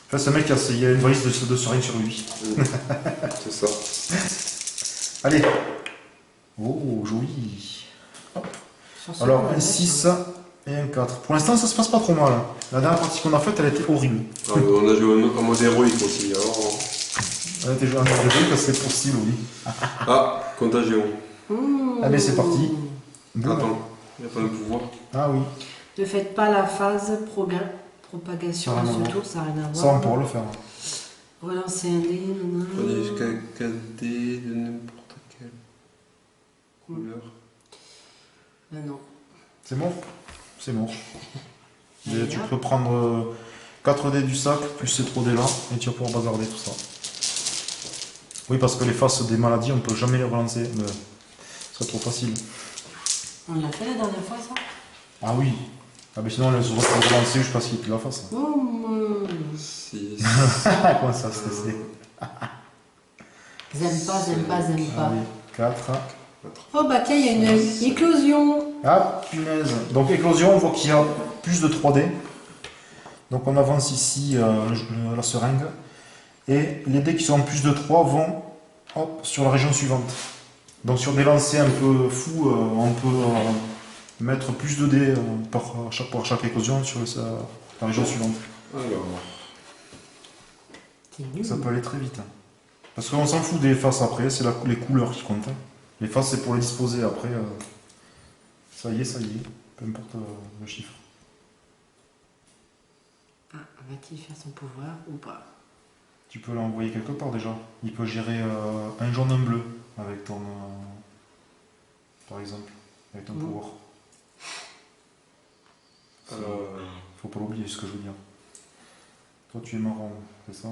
Enfin, ce mec, il y a une valise de seringue sur lui. C'est ça. Allez. Oh, joli. Sur ce, on Alors, va un mettre, 6 et un 4. Pour l'instant, ça se passe pas trop mal. La dernière partie qu'on a faite, elle était horrible. Ah, on a joué en mode héroïque aussi. Alors... Elle était jouée en horrible parce que c'est possible, oui. Ah, contagion. Allez, c'est parti. Boum. Attends, il n'y a pas de pouvoir. Ah oui, Ne faites pas la phase propagation Ça a à rien à ce voir. tour, ça n'a rien à ça on voir. pourra le faire. Relancer un dé. On est jusqu'à 4 dés de n'importe quelle couleur. Ah non. C'est mort. C'est mort. Et Et tu là. peux prendre 4 dés du sac, plus ces 3 dés là, et tu vas pouvoir bazarder tout ça. Oui, parce que les faces des maladies, on peut jamais les relancer. Mais ce serait trop facile. On l'a fait la dernière fois, ça? Ah oui. Ah mais sinon, on les aurait relancer jusqu'à ce qu'il y ait plus la face. Oh, 6. Comment ça, stressé. J'aime pas, j'aime pas, j'aime pas. Allez, 4. Oh bah tiens, il y a une éclosion. Ah, punaise. Donc, éclosion, on voit qu'il y a plus de 3 dés. Donc, on avance ici la seringue. Et les dés qui sont en plus de 3 vont hop, sur la région suivante. Donc, sur des lancers un peu fous, on peut mettre plus de dés pour chaque éclosion sur la région suivante. Alors, C'est nul. Ça peut aller très vite. Parce qu'on s'en fout des faces après, c'est les couleurs qui comptent. Les faces, c'est pour les disposer après. Ça y est, peu importe le chiffre. Ah, va-t-il faire son pouvoir ou pas? Tu peux l'envoyer quelque part déjà. Il peut gérer un jaune, un bleu avec ton. Par exemple, avec ton pouvoir. Faut pas l'oublier ce que je veux dire. Toi, tu es marrant, c'est ça?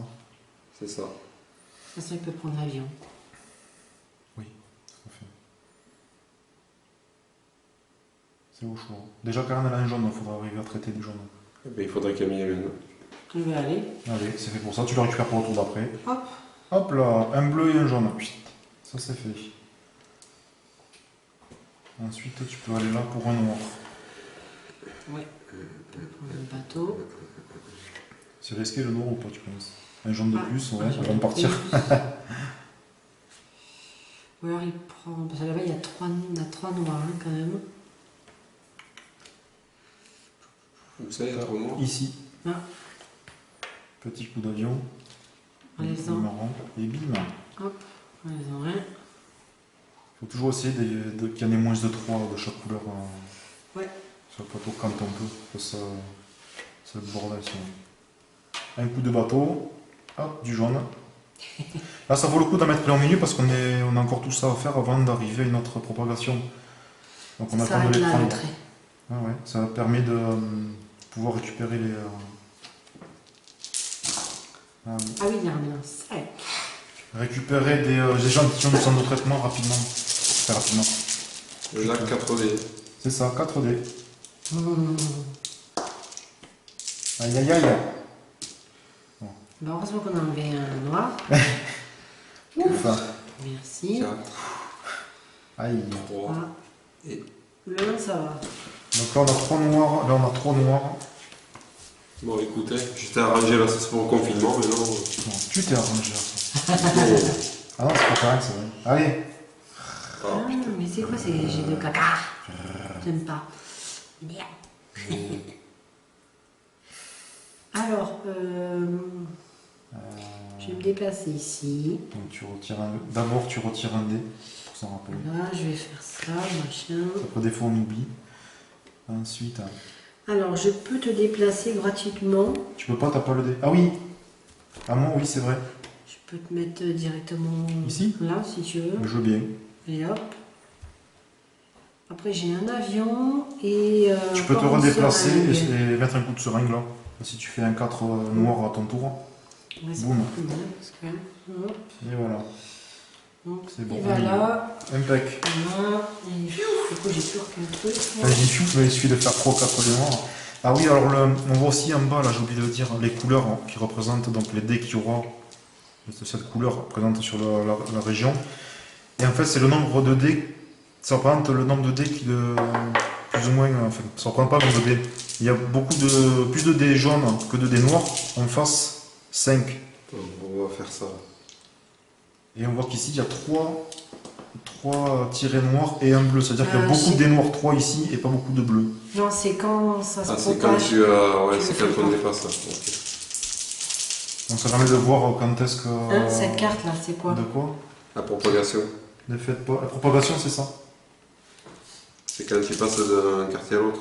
c'est ça. De toute façon, il peut prendre l'avion. Tout à fait. C'est au choix. Déjà, Karen, elle a un jaune, il faudra arriver à traiter du jaune. Eh ben, il faudrait qu'elle m'y amène. Je vais aller. Allez, c'est fait pour ça, tu le récupères pour le tour d'après. Hop. Hop là, un bleu et un jaune. Chut, ça c'est fait. Ensuite, tu peux aller là pour un noir. Ouais. Prendre le bateau. C'est risqué le noir ou pas, tu penses? Un jaune de Ah, plus, ouais, un ça jaune va me de partir. Ou alors il prend. Parce que là-bas, il y a trois noirs hein, quand même. Vous savez, il y a trop noir. Ici. Ah. Petit coup d'avion. Allez-en. Marrant. Et bim. On les en rien. Faut toujours essayer qu'il y en ait moins de 3 de chaque couleur Ouais. sur le plateau quand on peut. Parce que c'est le bordel sinon. Un coup de bateau. Hop, du jaune. Là, ça vaut le coup d'en mettre plein au milieu parce qu'on a encore tout ça à faire avant d'arriver à une autre propagation. Donc on Ça attend de les s'arrête là, prendre. le trait. Ah ouais, ça permet de pouvoir récupérer les. Ah oui. Ah oui, il y a un sac. Récupérer des échantillons de centre de traitement rapidement. Très rapidement. Là, 4D. C'est ça, 4D. Mmh. Aïe aïe aïe. Bah, heureusement qu'on a enlevé un noir. Ouf. Merci. 4, Aïe. 3. Ah. Et- Le ça va. Donc là on a 3 noirs. Là on a 3 noirs. Bon, écoutez, j'étais arrangé là, ça c'est pour le confinement, mais non. Non, tu t'es arrangé à ça. Bon. Ah non, c'est pas correct, c'est vrai. Allez. Ah, Ah, putain. mais c'est quoi ces jets de caca? J'aime pas. Merde. Alors, je vais me déplacer ici. Donc tu retires un. D'abord tu retires un dé pour s'en rappeler. Là, je vais faire ça, machin. Après des fois on oublie. Ensuite. Alors, je peux te déplacer gratuitement. Tu peux pas, t'as pas le dé. Ah oui. Ah moi, oui, c'est vrai. Je peux te mettre directement Ici? là, si tu veux. Je veux bien. Et hop. Après, j'ai un avion et... Tu peux te encore une redéplacer seringue. et mettre un coup de seringue là. Si tu fais un 4 noir à ton tour. Ouais, c'est Boum. pas plus mal, parce que, hop. Et voilà. Donc, C'est bon. et voilà. Impec. Voilà. Et du coup, j'ai toujours qu'un truc. Vas-y, souffle, il suffit de faire 3 ou 4 dés noirs. Ah oui, alors on voit aussi en bas, là j'ai oublié de le dire, les couleurs qui représentent donc les dés qu'il y aura. Cette couleur présente sur la région. Et en fait, c'est le nombre de dés. Ça représente le nombre de dés qui plus ou moins. Enfin, ça représente pas le nombre de dés. Il y a plus de dés jaunes que de dés noirs. En face, 5. On va faire ça. Et on voit qu'ici, il y a 3 tirés noirs et un bleu. C'est-à-dire qu'il y a Ah, beaucoup de c'est- dés noirs 3 ici et pas beaucoup de bleus. Non, c'est quand ça se Ah, c'est quand propage. ouais, Tu c'est le quand fais on pas. dépasse ça. Ok. Donc ça permet de voir quand est-ce que. Hein, cette carte là, c'est quoi? De quoi? La propagation, Ne faites pas. La propagation, c'est ça. c'est quand tu passes d'un quartier à l'autre.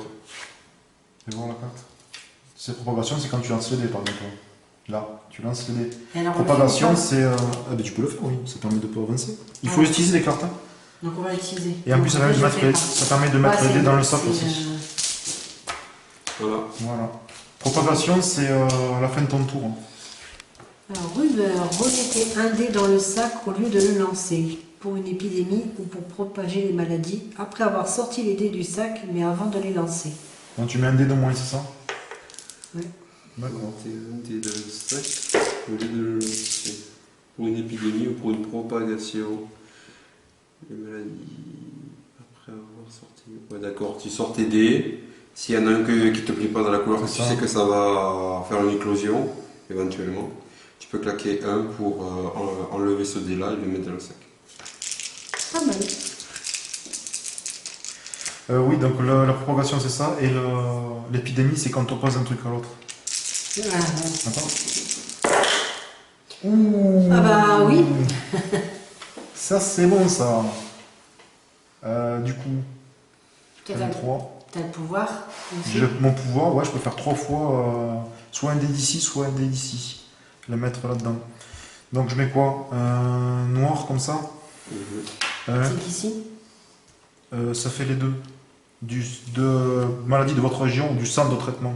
Fais voir la carte. C'est propagation, c'est quand tu lances le dé, par exemple. Là, tu lances le dé. Et alors, on le fait Propagation, ou pas? c'est. Ah, ben, tu peux le faire, oui. Ça permet de pas avancer. Il faut Ah. utiliser les cartes. Hein. Donc on va l'utiliser. Et en plus, ça permet de mettre, les dés dans le sac aussi. Voilà. Voilà. Propagation, c'est la fin de ton tour. Hein. Alors, rumeur, remettez un dé dans le sac au lieu de le lancer pour une épidémie ou pour propager les maladies après avoir sorti les dés du sac mais avant de les lancer. Donc tu mets un dé de moins, c'est ça? Oui. D'accord. T'es dans le sac, au lieu de le lancer. Pour une épidémie ou pour une propagation. Les maladies. Après avoir sorti. Ouais, d'accord, tu sors tes dés. S'il y en a un qui te plaît pas dans la couleur, C'est tu ça. sais que ça va faire une éclosion, éventuellement. Tu peux claquer un pour enlever ce dé-là et le mettre dans le sac. Pas mal. Oui, donc la propagation, c'est ça. Et l'épidémie, c'est quand on pose un truc à l'autre. Ah, D'accord? Ouh. Ah bah oui. Ça, c'est bon, ça. Du coup, Toi, t'as 3. le pouvoir aussi. Mon pouvoir, ouais, je peux faire 3 fois soit un dé d'ici, soit un dé d'ici. Le mettre là-dedans. Donc je mets quoi? Un noir comme ça. C'est d'ici. Ça fait les deux. De maladie de votre région ou du centre de traitement.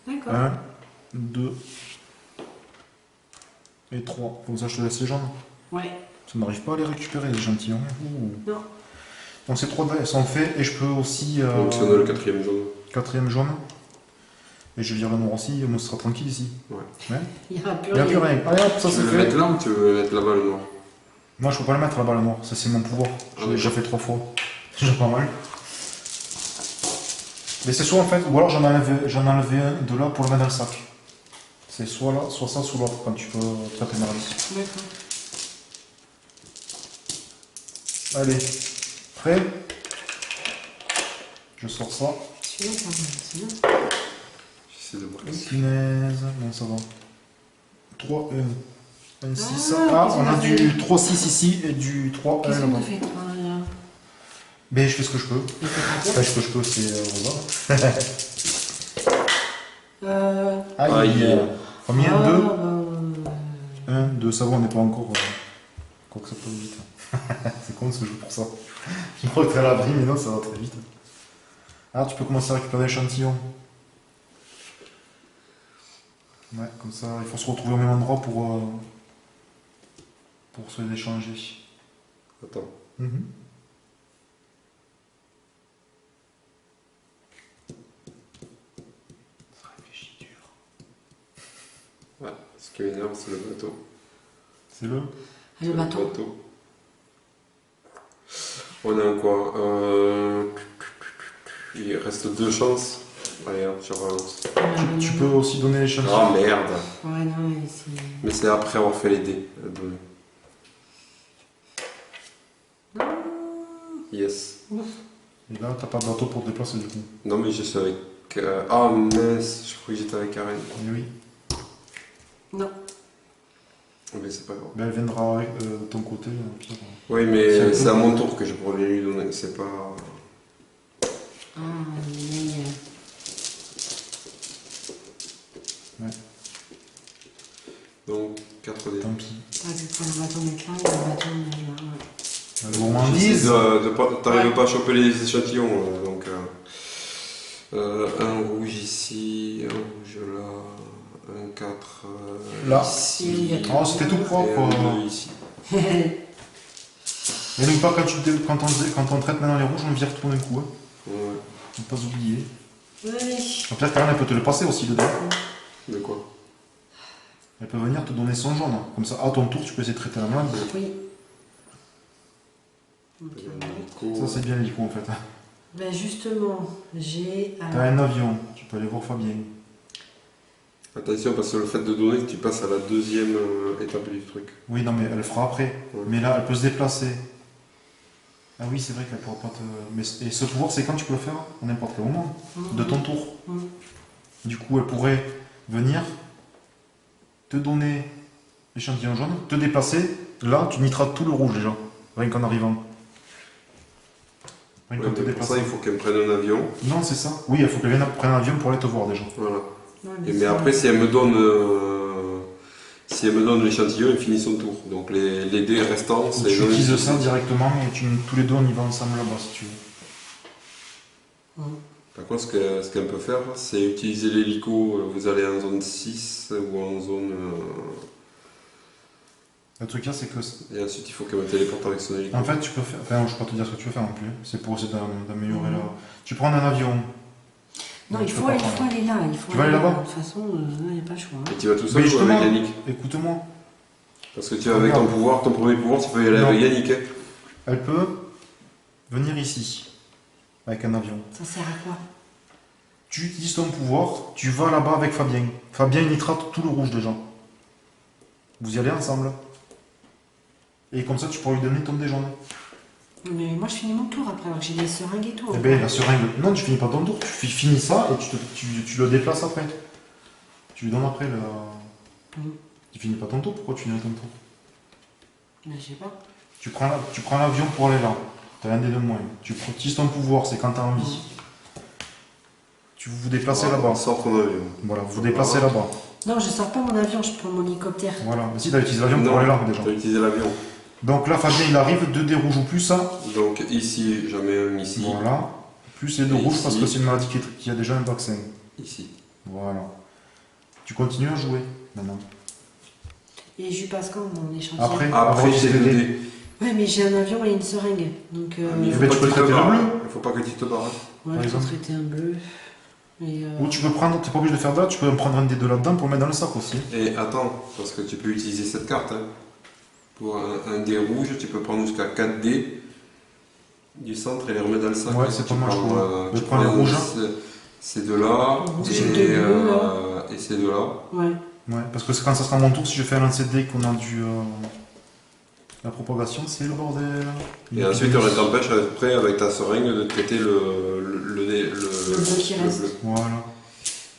D'accord. 1, 2 et 3. Comme ça, je te laisse les jaunes. Ouais. Ça n'arrive pas à les récupérer, les gentillons. Ouh. Non. Donc ces 3 dés sont faits et je peux aussi. Donc si on a le quatrième jaune. 4e jaune. Et je vais dire le noir aussi, on sera tranquille ici. Ouais. Il n'y aura plus Il n'y a plus rien. rien. Allez hop, ça Tu c'est veux le fait. mettre là ou tu veux le mettre là-bas le noir? Moi je peux pas le mettre là-bas le noir, ça c'est mon pouvoir. Je l'ai déjà fait 3 fois. C'est déjà pas mal. Mais c'est soit en fait, ou alors j'en enlevais un de là pour le mettre dans le sac. C'est soit là, soit ça, soit l'autre quand tu peux taper merdi. D'accord. Allez, prêt? Je sors ça. Celui-là, ça va, c'est bien. J'essaie de voir. Punaise, non ça va. 3, 1, 6. Ah, Ah, on a qu'est-ce qu'on du a fait 3, 6 ici et du 3, 1 Qu'est-ce qu'on là-bas. a fait, toi, là? Mais je fais ce que je peux. Il fait pas bien. Enfin, ce que je peux, c'est Rosa. Euh... Combien? ah, 2 bah, 1, 2, ça va, on n'est pas encore. Quoi que ça peut vite. C'est con ce jeu pour ça. Je crois que t'es à l'abri, mais non, ça va très vite. Ah, tu peux commencer à récupérer l'échantillon. Ouais, comme ça, il faut se retrouver au même endroit pour se les échanger. Attends. Mhm. Ça réfléchit dur. Ouais, ce qui m'énerve, c'est le bateau. C'est le. le bateau. On a quoi il reste 2 chances. Allez, hop, tu relances. Tu peux aussi donner l'échantillon. Ah merde. Ouais, non, mais c'est... Mais c'est après avoir fait les dés. à donner. Yes. Et là, t'as pas de bateau pour te déplacer du coup. Non mais je suis avec... Ah mince, je croyais que j'étais avec Karen. Et oui. Non. Mais c'est pas grave. Ben, elle viendra avec, de ton côté, pire. Oui mais c'est à mon tour que je pourrais lui donner, c'est pas... Ah, mais... On va t'en mettre là, et on va t'en mettre là. Ouais. La gourmandise. T'arrives pas à choper les échantillons, donc un rouge ici, un rouge là, un 4 Là. ici. Oh, c'était tout propre. Et un bleu ici. Et n'oublie pas, quand on traite maintenant les rouges, on vire tout d'un coup. Hein. Ouais. Faut pas oublier. Oui. Peut-être qu'Ariane, elle peut te le passer aussi dedans. De quoi? Elle peut venir te donner son jaune. Comme ça, à ton tour, tu peux essayer de traiter la malade. Oui. Ça, c'est bien l'hélico en fait. Ben justement, j'ai... T'as un avion, tu peux aller voir Fabien. Attention, parce que le fait de donner, tu passes à la deuxième étape du truc. Oui, non, mais elle le fera après. Ouais. Mais là, elle peut se déplacer. Ah oui, c'est vrai qu'elle pourra pas te. Mais et ce pouvoir, c'est quand tu peux le faire à n'importe quel moment de ton tour. Du coup, elle pourrait venir te donner l'échantillon jaune, te déplacer. Là, tu nitras tout le rouge déjà, rien qu'en arrivant. Rien Ouais, qu'en te mais pour ça, déplaçant. il faut qu'elle prenne un avion. Non, c'est ça. Oui, il faut qu'elle vienne prendre un avion pour aller te voir déjà. Voilà. Ouais, Mais après, si elle me donne l'échantillon, elle finit son tour. Donc les dés restants, c'est... Tu utilises ça directement et tous les deux on y va ensemble là-bas si tu veux. Par contre, ce qu'elle peut faire, c'est utiliser l'hélico. Vous allez en zone 6 ou en zone... Le truc là, c'est que. Et ensuite, il faut qu'elle me téléporte avec son hélico. En fait, tu peux faire. Enfin, je peux pas te dire ce que tu veux faire non plus. C'est pour essayer d'améliorer là. Tu prends un avion. Non, tu il peux faut pas aller prendre. là. Il faut Tu vas aller là-bas. De toute façon, il n'y a pas le choix. Hein. Et tu vas tout Mais seul ou justement, avec Yannick? écoute-moi. Parce que tu vas avec ton pouvoir, ton premier pouvoir, tu peux y aller Non. avec Yannick. Hein. Elle peut venir ici avec un avion. Ça sert à quoi? Tu utilises ton pouvoir, tu vas là-bas avec Fabien. Fabien il nitrate tout le rouge déjà. Vous y allez ensemble. Et comme ça, tu pourras lui donner ton dé jaune. Mais moi, je finis mon tour après, alors que j'ai des seringues et tout. Eh ben, la seringue. Non, tu finis pas ton tour. Tu finis ça et tu le déplaces après. Tu lui donnes après le. Tu finis pas ton tour, pourquoi tu finis ton tour? Mais je sais pas. Tu prends l'avion pour aller là. T'as un dé de moins. Tu utilises ton pouvoir, c'est quand t'as envie. Tu vous déplacez là-bas. Sors ton avion. Voilà, vous vous déplacez là-bas. Non, je sors pas mon avion, je prends mon hélicoptère. Voilà. Mais si, t'as utilisé l'avion pour Non, aller là déjà. tu as utilisé l'avion. Donc là, Fabien, il arrive, 2 dés rouges ou plus, ça. Donc ici, j'en mets un ici. Voilà. Plus les 2 Et rouges ici. parce que c'est une maladie qui a déjà un vaccin. Ici. Voilà. Tu continues à jouer maintenant. Et je lui passe quand mon échantillon? Après, j'ai le dé. Ouais, mais j'ai un avion et une seringue. Donc, Mais il faut Mais pas tu que peux tu te traiter le barres. bleu. Il faut pas que tu te barres. ouais, par je peux exemple. traiter un bleu. Et, Ou tu peux prendre, t'es pas obligé de faire de là, tu peux prendre un dé de là-dedans pour le mettre dans le sac aussi. Et attends, parce que tu peux utiliser cette carte. Hein. Pour un dé rouge, tu peux prendre jusqu'à 4 dés du centre et les remettre dans le sac. Ouais, c'est Tu pas mal, je prends, crois. tu Je prends le prends rouge. ces deux-là J'ai deux bleus, et ces deux-là. ouais. Ouais, parce que quand ça sera mon tour, si je fais un lancer de dés qu'on a du. La propagation, c'est le bordel. Et ensuite, on t'empêche après avec ta seringue de traiter le bleu qui reste. bleu. Voilà,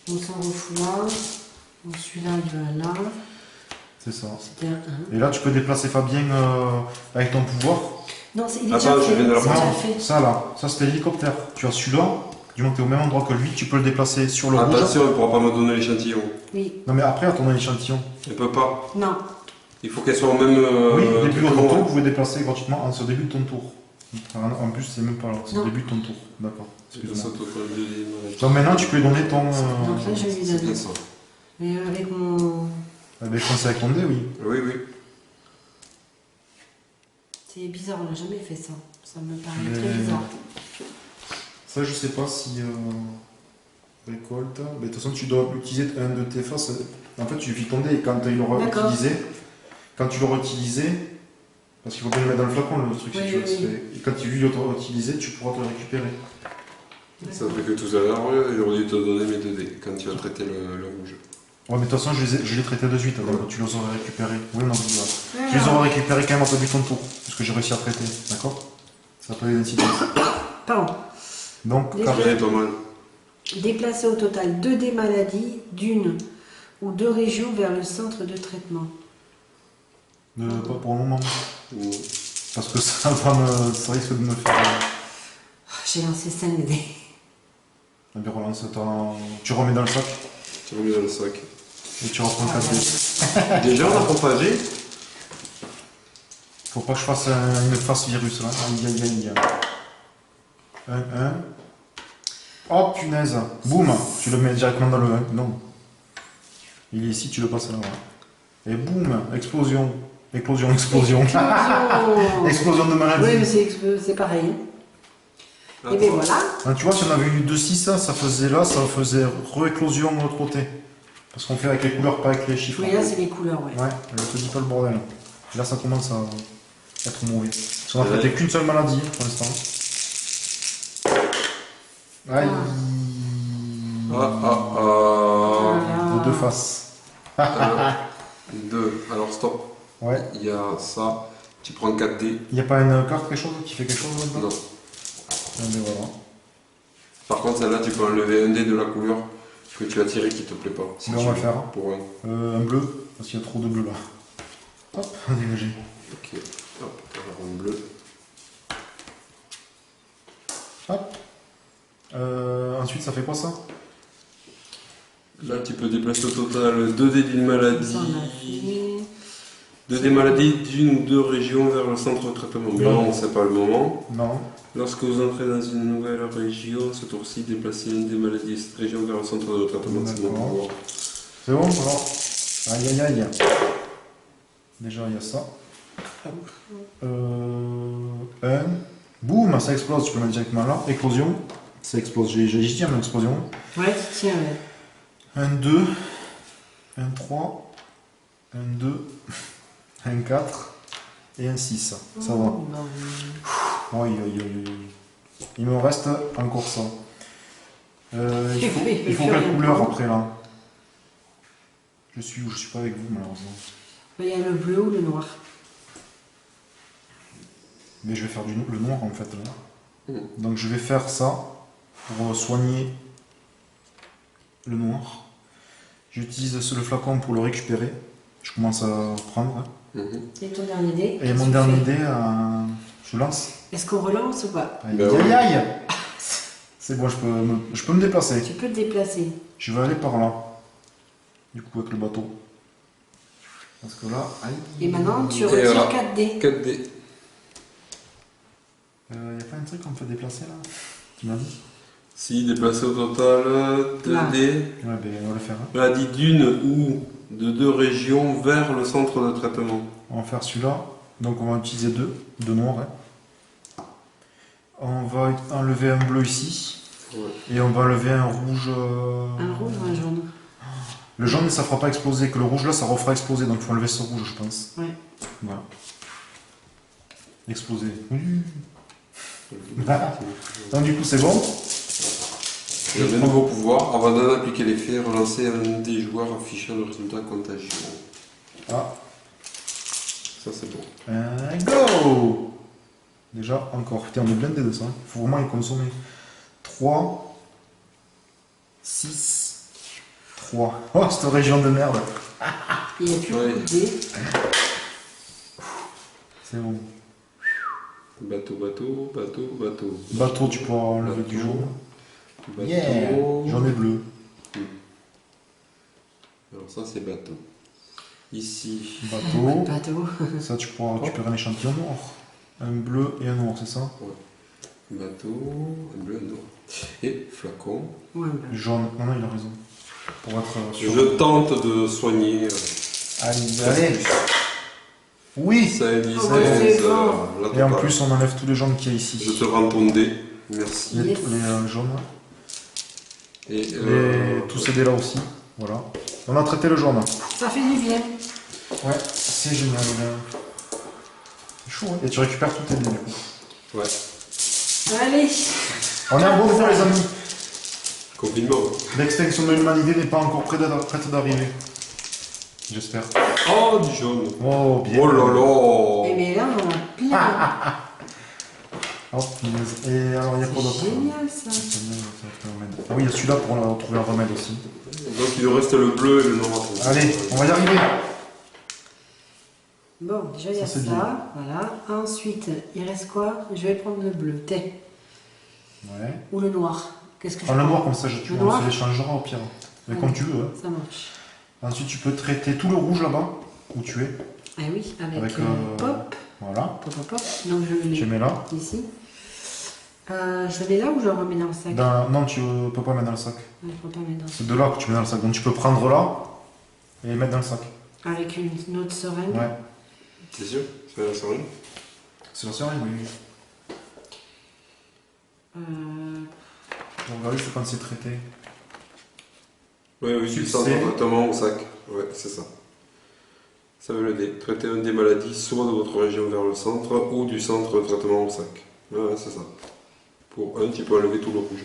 On s'en refout là. Bon, celui-là, il va là. c'est ça. C'était un 1. Et là, tu peux déplacer Fabien avec ton pouvoir. Non, il est Attends, déjà je viens de fait. la C'est déjà Non, fait. ça là, ça c'était l'hélicoptère. Tu as celui-là, du moment que tu es au même endroit que lui, tu peux le déplacer sur le rouge. Attention, elle ne pourra pas me donner l'échantillon. Oui. Non, mais après, à ton échantillon. Elle peut pas. Non. Il faut qu'elle soit au même. Oui, au début de truc ton que tour, moi. vous pouvez déplacer gratuitement en ce début de ton tour. En plus, c'est même pas là, c'est Non. le début de ton tour. D'accord, Je excuse-moi. saute au deuxième. Donc maintenant, tu peux lui donner ton. Donc là, je vais lui C'est bien donner. ça. Mais avec mon. Avec avec ton dé, oui. Oui, oui. C'est bizarre, on n'a jamais fait ça. Ça me paraît Mais- très bizarre. Ça, je sais pas si. Récolte. Mais de toute façon, tu dois utiliser un de tes faces. En fait, tu vis ton dé et quand il l'aura D'accord. utilisé. Quand tu l'auras utilisé. Parce qu'il faut bien le mettre dans le flacon, le truc, Oui, si tu veux. oui, oui. Et quand il l'aura utilisé, tu pourras te le récupérer. Ça fait que tout à l'heure, j'aurais dû te donner mes 2 dés quand tu vas traiter le rouge. Ouais, mais de toute façon, je les traitais de suite, donc tu les aurais récupérés. Oui, non, voilà. Voilà. Tu les auras récupérés quand même au début de ton tour, parce que j'ai réussi à traiter, d'accord? Ça peut les inciter. Pardon. Donc, Des Après, pas mal. Déplacer au total 2 des maladies d'une ou 2 régions vers le centre de traitement. pas pour le moment, Mm. parce que ça risque de me faire. J'ai lancé 5 dés. Eh bien, relance, tu remets dans le sac Tu remets dans le sac. et tu reprends 4 dés. Déjà, on a propagé. Faut pas que je fasse une face virus là. Aïe aïe aïe. 1. Oh punaise. Boum. Tu le mets directement dans le 1. Non. Il est ici, tu le passes là. Et boum. Explosion. Explosion. Explosion. Explosion de maladie. Oui, mais c'est pareil. Et bien voilà. Ah, tu vois, si on avait eu 2-6, ça faisait là, ça faisait re-éclosion de l'autre côté. Parce qu'on fait avec les couleurs, pas avec les chiffres. Oui, là, c'est les couleurs, ouais. Ouais, je te dis pas le bordel. Là, ça commence à être mauvais. Parce qu'on a traité qu'une seule maladie pour l'instant. Aïe. De deux faces. 2. Alors stop. Ouais. Il y a ça. Tu prends 4 dés. Il n'y a pas une carte, quelque chose qui fait quelque chose là-dedans? Non. Ah, ben voilà. Par contre, celle-là, tu peux enlever un dé de la couleur que tu as tiré qui te plaît pas. Si Mais tu on va le veux, faire. Pour un. Un bleu, parce qu'il y a trop de bleu là. Hop, dégagé. Ok. Hop, alors un bleu. Hop. Ensuite, ça fait quoi ça? Là, tu peux déplacer au total 2 dés d'une maladie. Ça, on a fait. 2 dés maladies d'une ou deux régions vers le centre de traitement. Mais Non. non, c'est pas le moment. Non. Lorsque vous entrez dans une nouvelle région, ce tour-ci, déplacez une des maladies de cette région vers le centre de traitement. C'est mon D'accord. pouvoir. C'est bon alors? Aïe aïe aïe. Déjà, il y a ça. Un. Boum, ça explose, tu peux mettre directement là. Éclosion. Ça explose, j'ai dit une explosion. Ouais, tiens, ouais. 1, 2. 1, 3. 1, 2. 1, 4. Et un 6. Ça va. Non. Aïe aïe aïe aïe. Il me reste encore ça. Il faut quelle couleur après là? Je suis où? Je suis pas avec vous malheureusement. Il y a le bleu ou le noir. Mais je vais faire le noir en fait là. Mm. Donc je vais faire ça pour soigner le noir. J'utilise le flacon pour le récupérer. Je commence à prendre. Hein. Mhm. Et ton dernier dé? Et qu'est-ce mon que tu dernier fais? dé, je lance. Est-ce qu'on relance ou pas? Aïe Ben aïe aïe. C'est bon, je peux me déplacer. Tu peux te déplacer. Je vais aller par là. Du coup avec le bateau. Parce que là, aïe. Et maintenant, tu Et retires voilà. 4 dés. 4 dés. Y a pas un truc qu'on peut déplacer là? Tu m'as dit? Si, déplacer au total 2 Là. dés. Ouais, ben on va le faire. Hein. Maladie d'une ou de deux régions vers le centre de traitement. On va faire celui-là. Donc on va utiliser deux noirs. Hein. On va enlever un bleu ici. Ouais. Et on va enlever un rouge. Un rouge ou un jaune? Le jaune, ça fera pas exploser. Que le rouge là, ça refera exploser. Donc il faut enlever ce rouge, je pense. Ouais. Voilà. Exploser. Donc du coup, c'est bon. Il y a de nouveaux pouvoirs. Avant d'appliquer l'effet, relancer un des joueurs affichant le résultat contagieux. Ah, Ça, c'est bon. go! Déjà, encore. Putain, on est blindé de ça. Il faut vraiment y consommer. 3, 6, 3. Oh, cette région de merde. Il n'y a plus Ouais. beaucoup de dés. C'est bon. Bateau, bateau, bateau, bateau. Bateau, tu pourras enlever Bateau. du jaune. Bateau. Yeah! J'en ai bleu. Alors ça, c'est bateau. Ici, Bateau. Bateau. Ça, tu pourras récupérer un échantillon noir. Un bleu et un noir, c'est ça? bateau, un bleu, un noir. Et flacon. Ou un bleu. Jaune. Non, non, il a raison. Pour être sûr. Je tente de soigner. Allez, allez. Oui! 16, 10, Oh, c'est 11, bon. la Et en totale. plus, on enlève tous les jaunes qu'il y a Je ici. te rends ton dé. Merci. Les, Yes. les jaunes. Et Tous ces dés là aussi. Voilà. On a traité le jaune. Ça fait du bien. Ouais, c'est génial. C'est chaud, hein. Et tu récupères tous tes dés du coup. ouais, Allez. On est en bon niveau, les amis. confinement. L'extinction de l'humanité n'est pas encore prête d'arriver. J'espère. Oh, du jaune. Oh, bien. Oh là Eh là. bien là, on a plein. Oh, punaise. Et alors, il y a quoi d'autre? C'est génial ça. Ah oui, il y a celui-là pour trouver un remède aussi. Donc il nous reste le bleu et le noir. Allez, on va y arriver. Bon, déjà il y a Ça, ça. c'est bien. Voilà. Ensuite, il reste quoi? Je vais prendre le bleu. Thé. Ouais. Ou le noir. Qu'est-ce que je Prends le prends? noir comme ça, tu Le on noir se l'échangera au pire. Mais Ouais. comme tu veux. Hein. Ça marche. Ensuite, tu peux traiter tout le rouge là-bas, où tu es. Ah oui, avec, Avec, pop. Voilà. Pop, pop, pop. Donc je le Je mets mets là. ici. Je le mets là ou je le remets dans le sac? Non, tu peux pas mettre dans le sac. Je ne peux pas mettre dans le sac. C'est de là que tu mets dans le sac. Donc tu peux prendre là et mettre dans le sac. Avec une autre seringue. Ouais. C'est sûr? C'est la seringue? C'est la seringue, oui. Donc regarde juste quand c'est traité. Oui, oui, du Succès. centre de traitement au sac. Ouais, c'est ça. Ça veut le dire. Traiter une des maladies soit de votre région vers le centre ou du centre de traitement au sac. Ouais, c'est ça. Pour un, tu peux enlever tout le rouge.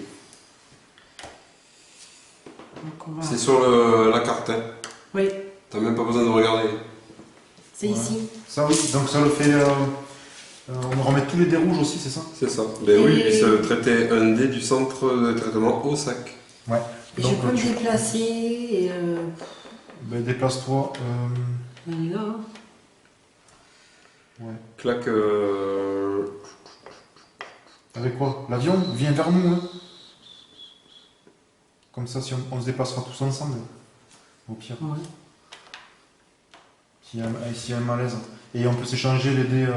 Donc on va... C'est sur la carte, hein. Oui, T'as même pas besoin de regarder. c'est Ouais. ici. Ça oui, donc ça le fait. On remet tous les dés rouges aussi, c'est ça? C'est ça. Ben oui, Et- et ça veut traiter un dé du centre de traitement au sac. Ouais. Et Donc je peux me tu déplacer et... ben, déplace-toi. on est là, hein. Ouais. Claque. Avec quoi? L'avion vient vers nous. Hein. Comme ça, si on se déplacera tous ensemble. Au pire. Ouais. S'il y a un malaise. Et on peut s'échanger les dés.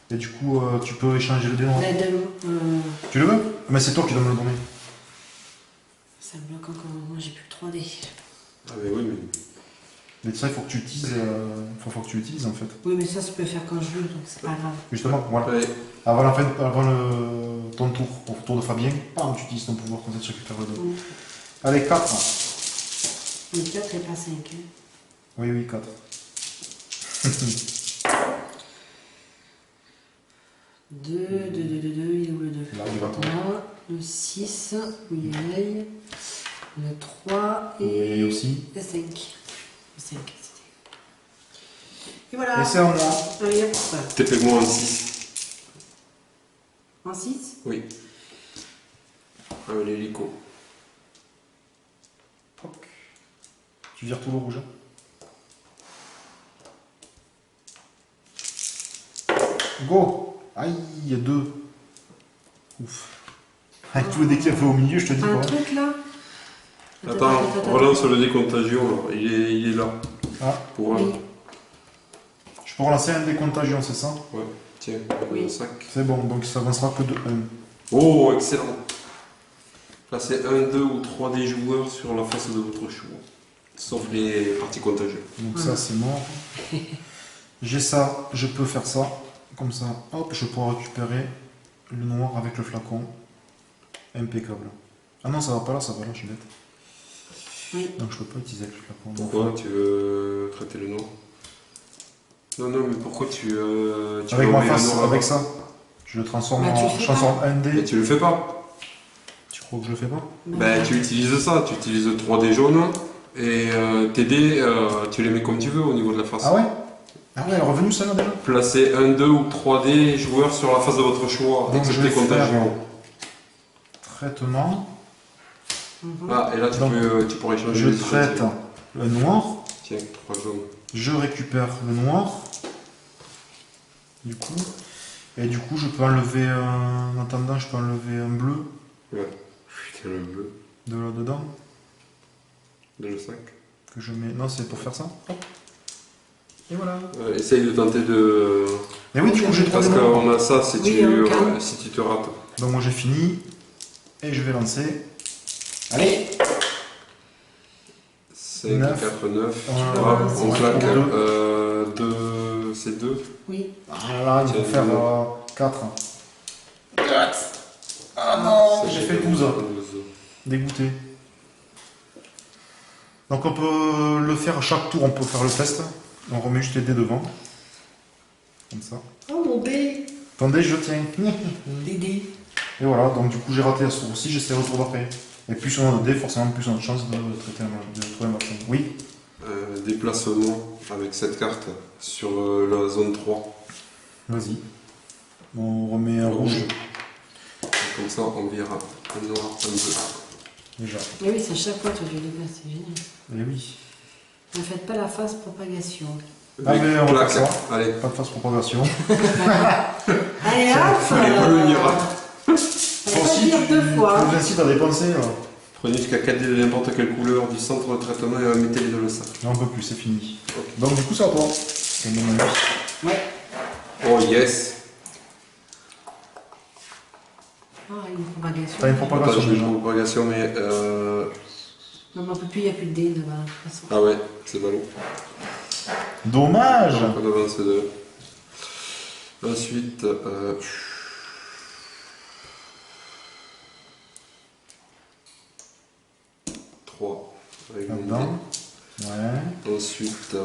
Et du coup, tu peux échanger le dé noir. La dame, Tu le veux? Mais c'est toi qui dois me le donner. ça me bloque encore. Moi j'ai plus que 3D. Ah, mais oui, mais. Mais ça, il faut que tu l'utilises. Faut que tu l'utilises en fait. Oui, mais ça, je peux faire quand je veux, donc c'est pas grave. Justement, voilà. Allez, Avant ton tour, au tour de Fabien, bam, tu utilises ton pouvoir, comme ça tu récupères le dé. Oui. Allez, 4. Mais 4 et pas 5. Hein. Oui, oui, 4. 2, 2, 2, 2, 2, il est où le 2? Là, il va tomber. Là, le 6, où il y a l'œil. Le 3 Et et aussi. le 5. Le 5, c'était. Et voilà. Et c'est à moi. Allez, hop. TP-moi en 6. En 6? Oui. Ah, l'hélico. Toc. Tu vires tout le rouge. Go. Aïe, il y a 2. Ouf. Avec tous les dés qu'il y avait au milieu, je te dis Un quoi. truc là? Attends, relance le dé contagion, là. Il est là. Ah, Pour un. Oui. je peux relancer un dé contagion, c'est ça? Ouais, tiens, Oui. un sac. C'est bon, donc ça avancera que de 1. Oh, excellent. Placez 1, 2 ou 3 des joueurs sur la face de votre choix. Sauf les parties contagieuses. Donc Voilà. ça, c'est mort. J'ai ça, je peux faire ça. Comme ça, hop, je pourrai récupérer le noir avec le flacon. Impeccable. Ah non, ça va pas là, ça va là, je suis bête. Oui. Donc je peux pas utiliser avec le flacon. Pourquoi tu veux traiter le noir? Non, non, mais pourquoi tu Avec ma remets le face, noir avec là-bas? ça, je le transforme Bah, tu le en, fais je transforme un Mais dé. tu le fais pas. Tu crois que je le fais pas? Ben, tu utilises ça, tu utilises 3 dés jaunes et tes dés, tu les mets comme tu veux au niveau de la face. Ah ouais? Ah ouais, elle est revenue ça là déjà? Placez 1, 2 ou 3 dés joueurs sur la face de votre choix, Donc je excepté vais faire contagion. traitement. Mhm. Ah, et là tu pourrais changer Je les traite échantillons. le noir. Tiens, 3 jaunes. Je récupère le noir. Du coup. Et du coup, je peux enlever en attendant, je peux enlever un bleu Ouais. Putain, le bleu de là-dedans. de le sac. Que je mets. Non, c'est pour faire ça. Hop. Et voilà. Essaye de tenter de. Et oui, du coup, j'ai 3 Parce dés noirs. qu'on a ça si, Oui, tu, en cas. si tu te rates. Donc moi j'ai fini. Et je vais lancer. Allez. 5, 9. 4, 9. Voilà. Hop, on c'est claque. deux. 2, c'est 2. Oui. Ah là, il faut Tiens, faire dis-moi. 4. Ah non, j'ai fait 12. Dégoûté. Donc on peut le faire à chaque tour, on peut faire le test. On remet juste les dés devant. Comme ça. Oh mon bé. Attendez, je tiens. Dédé. Et voilà, donc du coup j'ai raté la tour aussi, j'essaie le tour d'après. Et plus on a de dés, forcément plus on a de chance de traiter de trouver un vaccin. Oui. Déplacement avec cette carte sur la zone 3. Vas-y. On remet un rouge. Et comme ça, on verra un noir, un bleu. Déjà. Mais oui, c'est à chaque fois que tu les c'est génial. Et oui. Ne faites pas la phase propagation. Ah, mais on va Clac. faire ça. Allez. Pas de face propagation. Allez hop. Fallait pas le dire. Fallait pas le dire deux fois. Je vous incite à dépenser. Là. Prenez jusqu'à 4 dés de n'importe quelle couleur du centre de traitement et mettez-les dans le sac. Non, on peut plus, c'est fini. Ok. Donc du coup c'est à toi. C'est mon avis. Ouais. Oh yes. Ah, une propagation. T'as une Attends, propagation j'ai déjà. une propagation, mais Non, mais on peut plus, il n'y a plus de dés là-bas. De toute façon. ah ouais, c'est ballot. Dommage. Donc on avance 2. Ensuite, 3 avec mon Là-dedans. Ouais. dé. Ensuite,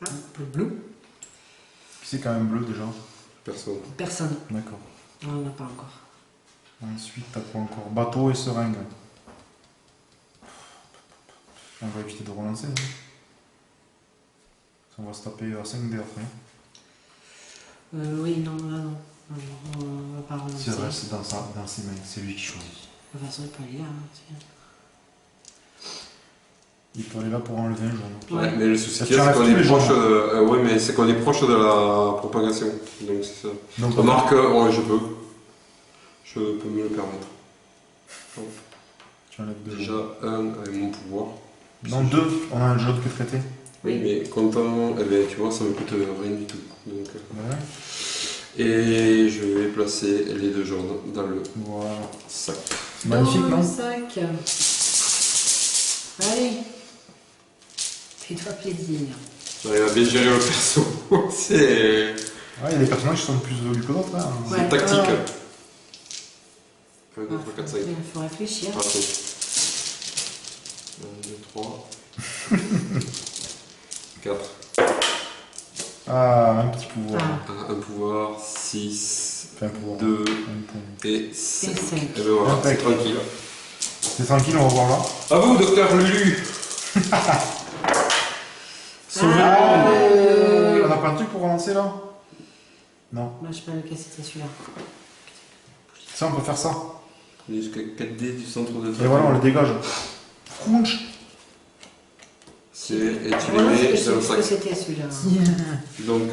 Ah, le bleu. Qui c'est quand même bleu déjà? personne. Personne. D'accord. Non, on n'a pas encore. Ensuite, t'as quoi encore? Bateau et seringue. On va éviter de relancer. Hein. On va se taper à 5D après. Oui, non, là, non. Non, on va pas relancer. C'est vrai, c'est dans ses mains. C'est lui qui choisit. De toute façon, il peut aller là. Hein, tiens. Il peut aller là pour enlever un jaune. Ouais, mais le souci Ça qu'il y a, c'est tient qu'on à tous est les proche gens. ouais, mais c'est qu'on est proche de la propagation. Donc c'est ça. Donc, Remarque, ouais, je peux. Je peux me le permettre. Donc, tu enlèves deux déjà, jaunes. un avec mon pouvoir. Non, deux. On a un jaune que traité. Oui, mais content, eh ben, tu vois, ça me coûte rien du tout. Donc, Ouais. et je vais placer les 2 jaunes dans le Voilà. sac. C'est magnifique, Dans non? le sac. Allez. Fais-toi plaisir. J'arrive à bien gérer le perso. C'est Ouais, il y a des personnages qui sont plus velus que d'autres. Hein. Ouais. tactique. Ah. 1, 2, 3, 4, 5. Il faut réfléchir. Parfait. 1, 2, 3. 4. Ah, un petit pouvoir. Ah. Un pouvoir, 6, Enfin, un pouvoir. 2 Un point. et 5. Et 5. Et ben voilà, c'est Impec. tranquille. C'est tranquille, on va voir là. À vous, docteur Lulu. Sauver Ah, le monde. On a pas un truc pour relancer là? Non. Moi, je sais pas lequel c'était celui-là. Ça, on peut faire ça. Jusqu'à 4D du centre de Et voilà, on le dégage. Crunch. Et tu les Voilà, mets c'est dans le ce sac. que c'était celui-là. Donc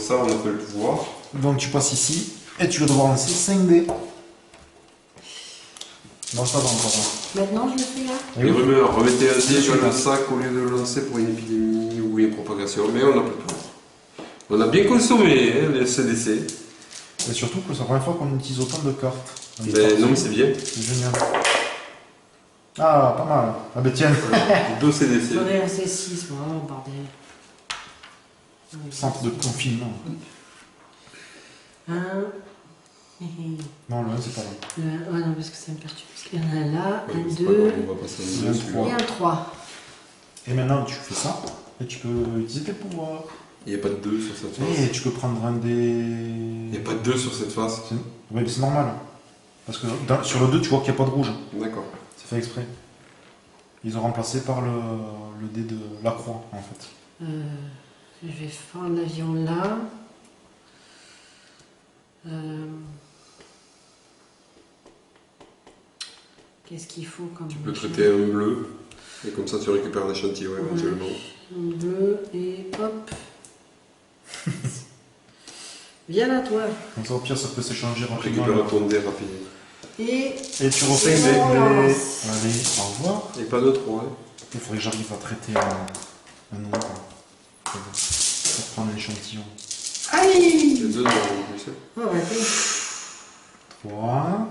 ça, on a fait le pouvoir. Donc tu passes ici et tu vas devoir lancer 5D. Non, ça va encore. Hein. Maintenant, je le fais là. Et Les oui. rumeurs, remettez un dé C'est sur le celui-là. sac au lieu de le lancer pour une épidémie ou une propagation. Mais on a plus de pouvoir. On a bien consommé hein, les CDC. Et surtout que c'est la première fois qu'on utilise autant de cartes. Mais non, mais c'est bien. C'est génial. Ah, pas mal. Ah, ben tiens, 2 CDC. J'en ai lancé 6, moi. Oh, bordel. centre de confinement. Un. Non, le 1, c'est pas là. Ouais, non, parce que ça me perturbe. Parce qu'il y en a là, Ouais, un c'est pas 2 grave, on va passer à Un un trois. et un 3. Et maintenant, tu fais ça et tu peux utiliser tes pouvoirs. Il n'y a pas de 2 sur cette face. Et tu peux prendre un des. Il n'y a pas de 2 sur cette face. Oui, mais c'est normal. Parce que sur le 2, tu vois qu'il n'y a pas de rouge. D'accord. C'est fait exprès. Ils ont remplacé par le dé de la croix, en fait. Je vais prendre l'avion là. Qu'est-ce qu'il faut comme Tu peux machin traiter un bleu. Et comme ça, tu récupères l'échantillon éventuellement. Un bleu et hop. Viens à toi. Comme ça, au pire, ça peut s'échanger rapidement. Récupère ton dé rapidement. Et Et tu refais Et des. on lance. Allez, au revoir. Et pas de 3. Hein. Il faudrait que j'arrive à traiter un nombre. Pour prendre un échantillon. allez. Il y a 2 dans le plus. Oh, ouais, 3.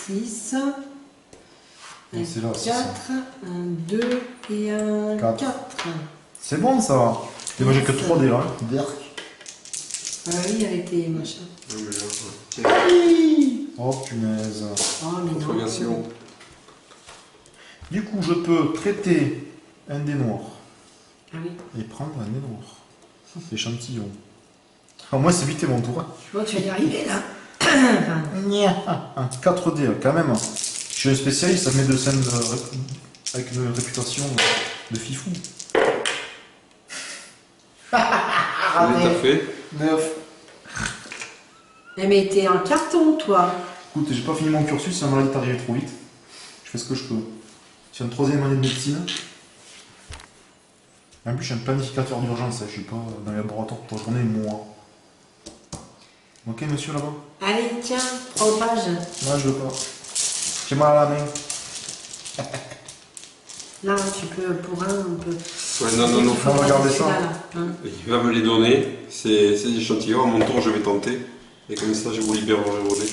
6. Et c'est là, c'est 4, ça. un 2 et un Quatre. 4. C'est bon, ça va. Et moi, j'ai que 3 dés là. Berk. Ah oui, avec tes machins. Ah, mais là, ouais. Tiens, Oh, punaise. Oh, mais non. propagation. Du coup, je peux traiter un dé noir. Ah oui. Et prendre un dé noir. Échantillon. Ah, moi, c'est vite et mon tour. Hein. Bon, tu vas y arriver là. Enfin, 4D, quand même. Je suis un spécialiste, ça met de scène avec une réputation de fifou. On est fait. 9. eh, mais t'es en carton, toi. Écoute, j'ai pas fini mon cursus, ça m'a dit d'arriver trop vite. Je fais ce que je peux. C'est une 3e année de médecine. En plus, je suis un planificateur d'urgence, je suis pas dans les laboratoires pour tourner une mois. Ok, monsieur là-bas? Allez, tiens, prends page. Moi, je veux pas. J'ai mal à la main. Là, tu peux, pour un, on peut... Ouais, non, non, non. On va regarder ça. Celui-là, là, hein. Il va me les donner. C'est des échantillons. À mon tour, je vais tenter. Et comme ça, je vous libère en journée.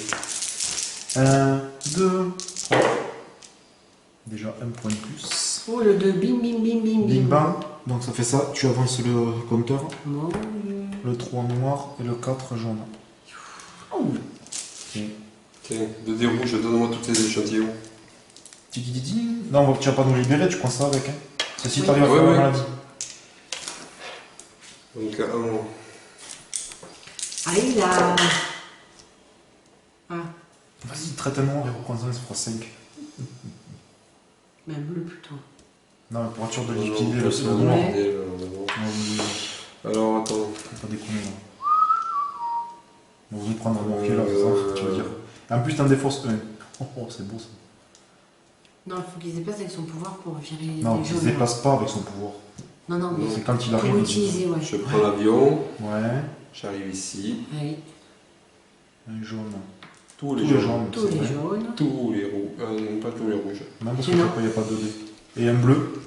1, 2, 3. Déjà un point de plus. Oh, le 2, bim, bim, bim, bim, Bing bim. bang. Donc ça fait ça, tu avances le compteur. Mon Dieu. Le 3 noir et le 4 jaune. Oh. Tiens, 2 dés rouges, donne-moi tous les échantillons. Non, tu vas pas nous libérer, tu prends ça avec. Hein. C'est si Oui. tu arrives à faire Ouais, la ouais. maladie. Donc, un. Allez, là. Ah, Vas-y, traite un noir et reprends ça, ça fera 5. mais un bleu plutôt. Non, mais pour être sûr de Non, liquider non, le c'est second un noir. Ouais. bordel, non. Oui, Alors, attends. faut pas déconner là. On va vous prendre un mortier là, c'est ça, tu veux dire. En plus, t'en défausses un. Oh, oh, c'est beau ça. Non, il faut qu'il se déplace avec son pouvoir pour virer Non, les il se jaunes. déplace pas avec son pouvoir. Non, non, mais C'est quand il pour arrive. l'utiliser, ouais. Je prends l'avion. Ouais, J'arrive ici. Allez, un jaune. Tous les Tous les jaunes. jaunes. tous c'est les vrai. jaunes. Tous les rouges. Non, pas tous les rouges. Non, parce que Non. il n'y a pas de dés. Et un bleu.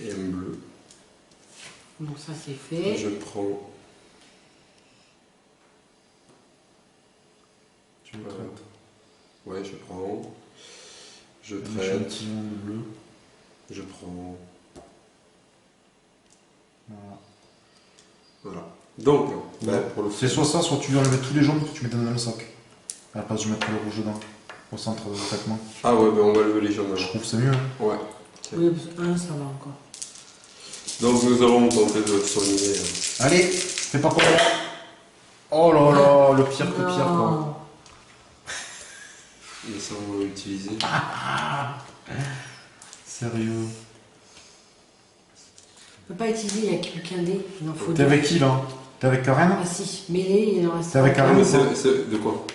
Et un bleu. Donc ça, c'est fait. Je prends. Tu le traites. Ouais, je prends. Je Un traite. échantillon de bleu. Je prends. Voilà. Voilà. Donc, ben, pour le C'est soit ça, soit tu enlèves tous les jaunes que tu mets dans le sac. À la place de mettre le rouge dedans. Au centre de traitement. Ah ouais, ben on va lever les jaunes Je alors. trouve que c'est mieux. Hein. Ouais. Oui, un, ça va encore. Donc nous allons tenter de soigner. Allez, fais pas comme moi. Oh là là, le pire que pire quoi. Non. Et ça, on va l'utiliser. Sérieux. On peut pas utiliser, il n'y a qu'un dé. Il en faut T'es deux. avec qui là? T'es avec Karen? Ah si, mêlé, il en reste T'es avec un. Karen? Mais c'est de quoi?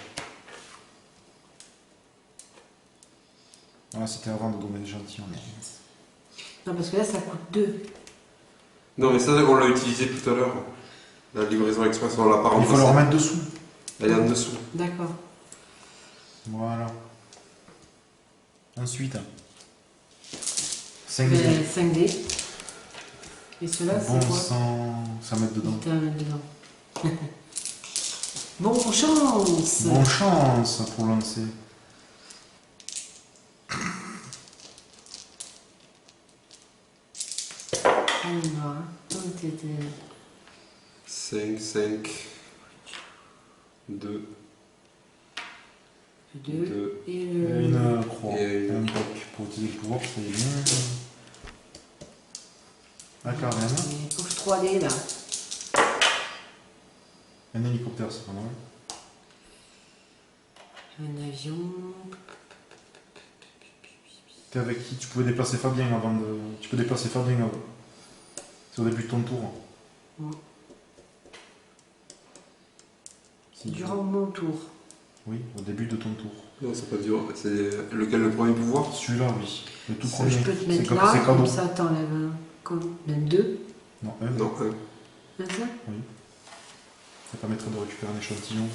Ouais, c'était avant de donner des gentils. Non, parce que là, ça coûte 2. Non, mais ça, on l'a utilisé tout à l'heure. La livraison express, on l'a pas Il faut remplacée. le remettre dessous. Elle est en dessous. D'accord. Voilà. Ensuite. 5 dés. 5 dés. Et ceux-là, Bon c'est quoi sang, ça met dedans. Putain, mettre dedans. Bon chance. Bonne chance pour lancer. Alors, donc, t'étais- 5, 5, 2, le 2 2. et Et le... une croix. Et Et un bloc pour utiliser le pouvoir, c'est bien. La Karen. Il faut que je 3D là. Un hélicoptère, c'est pas mal. Un avion. T'es avec qui? Tu pouvais déplacer Fabien avant de. Tu peux déplacer Fabien avant. C'est au début de ton tour. Mm. Si. Durant mon tour. Oui, au début de ton tour. Non, c'est pas dur. C'est lequel le premier pouvoir? Celui-là, oui. Le tout C'est- premier. Je peux te C'est mettre comme là, c'est cadeau. comme ça t'enlèves un. Comme... Même 2. Non, un. Non, Un ça Ça permettrait de récupérer un échantillon.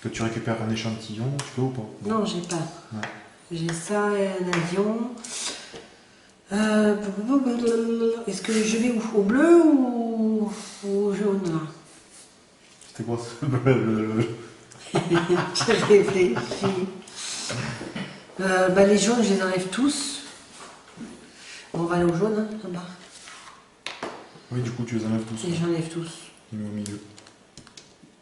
Que tu récupères un échantillon, tu peux ou pas? Non, j'ai pas. Ouais. J'ai ça et un avion. Est-ce que je vais où? Au bleu ou au jaune là? C'était quoi Je réfléchis. Bah, les jaunes, je les enlève tous. On va aller au jaune, hein, là-bas. Oui, du coup, tu les enlèves tous. Et j'enlève tous. Il met au milieu.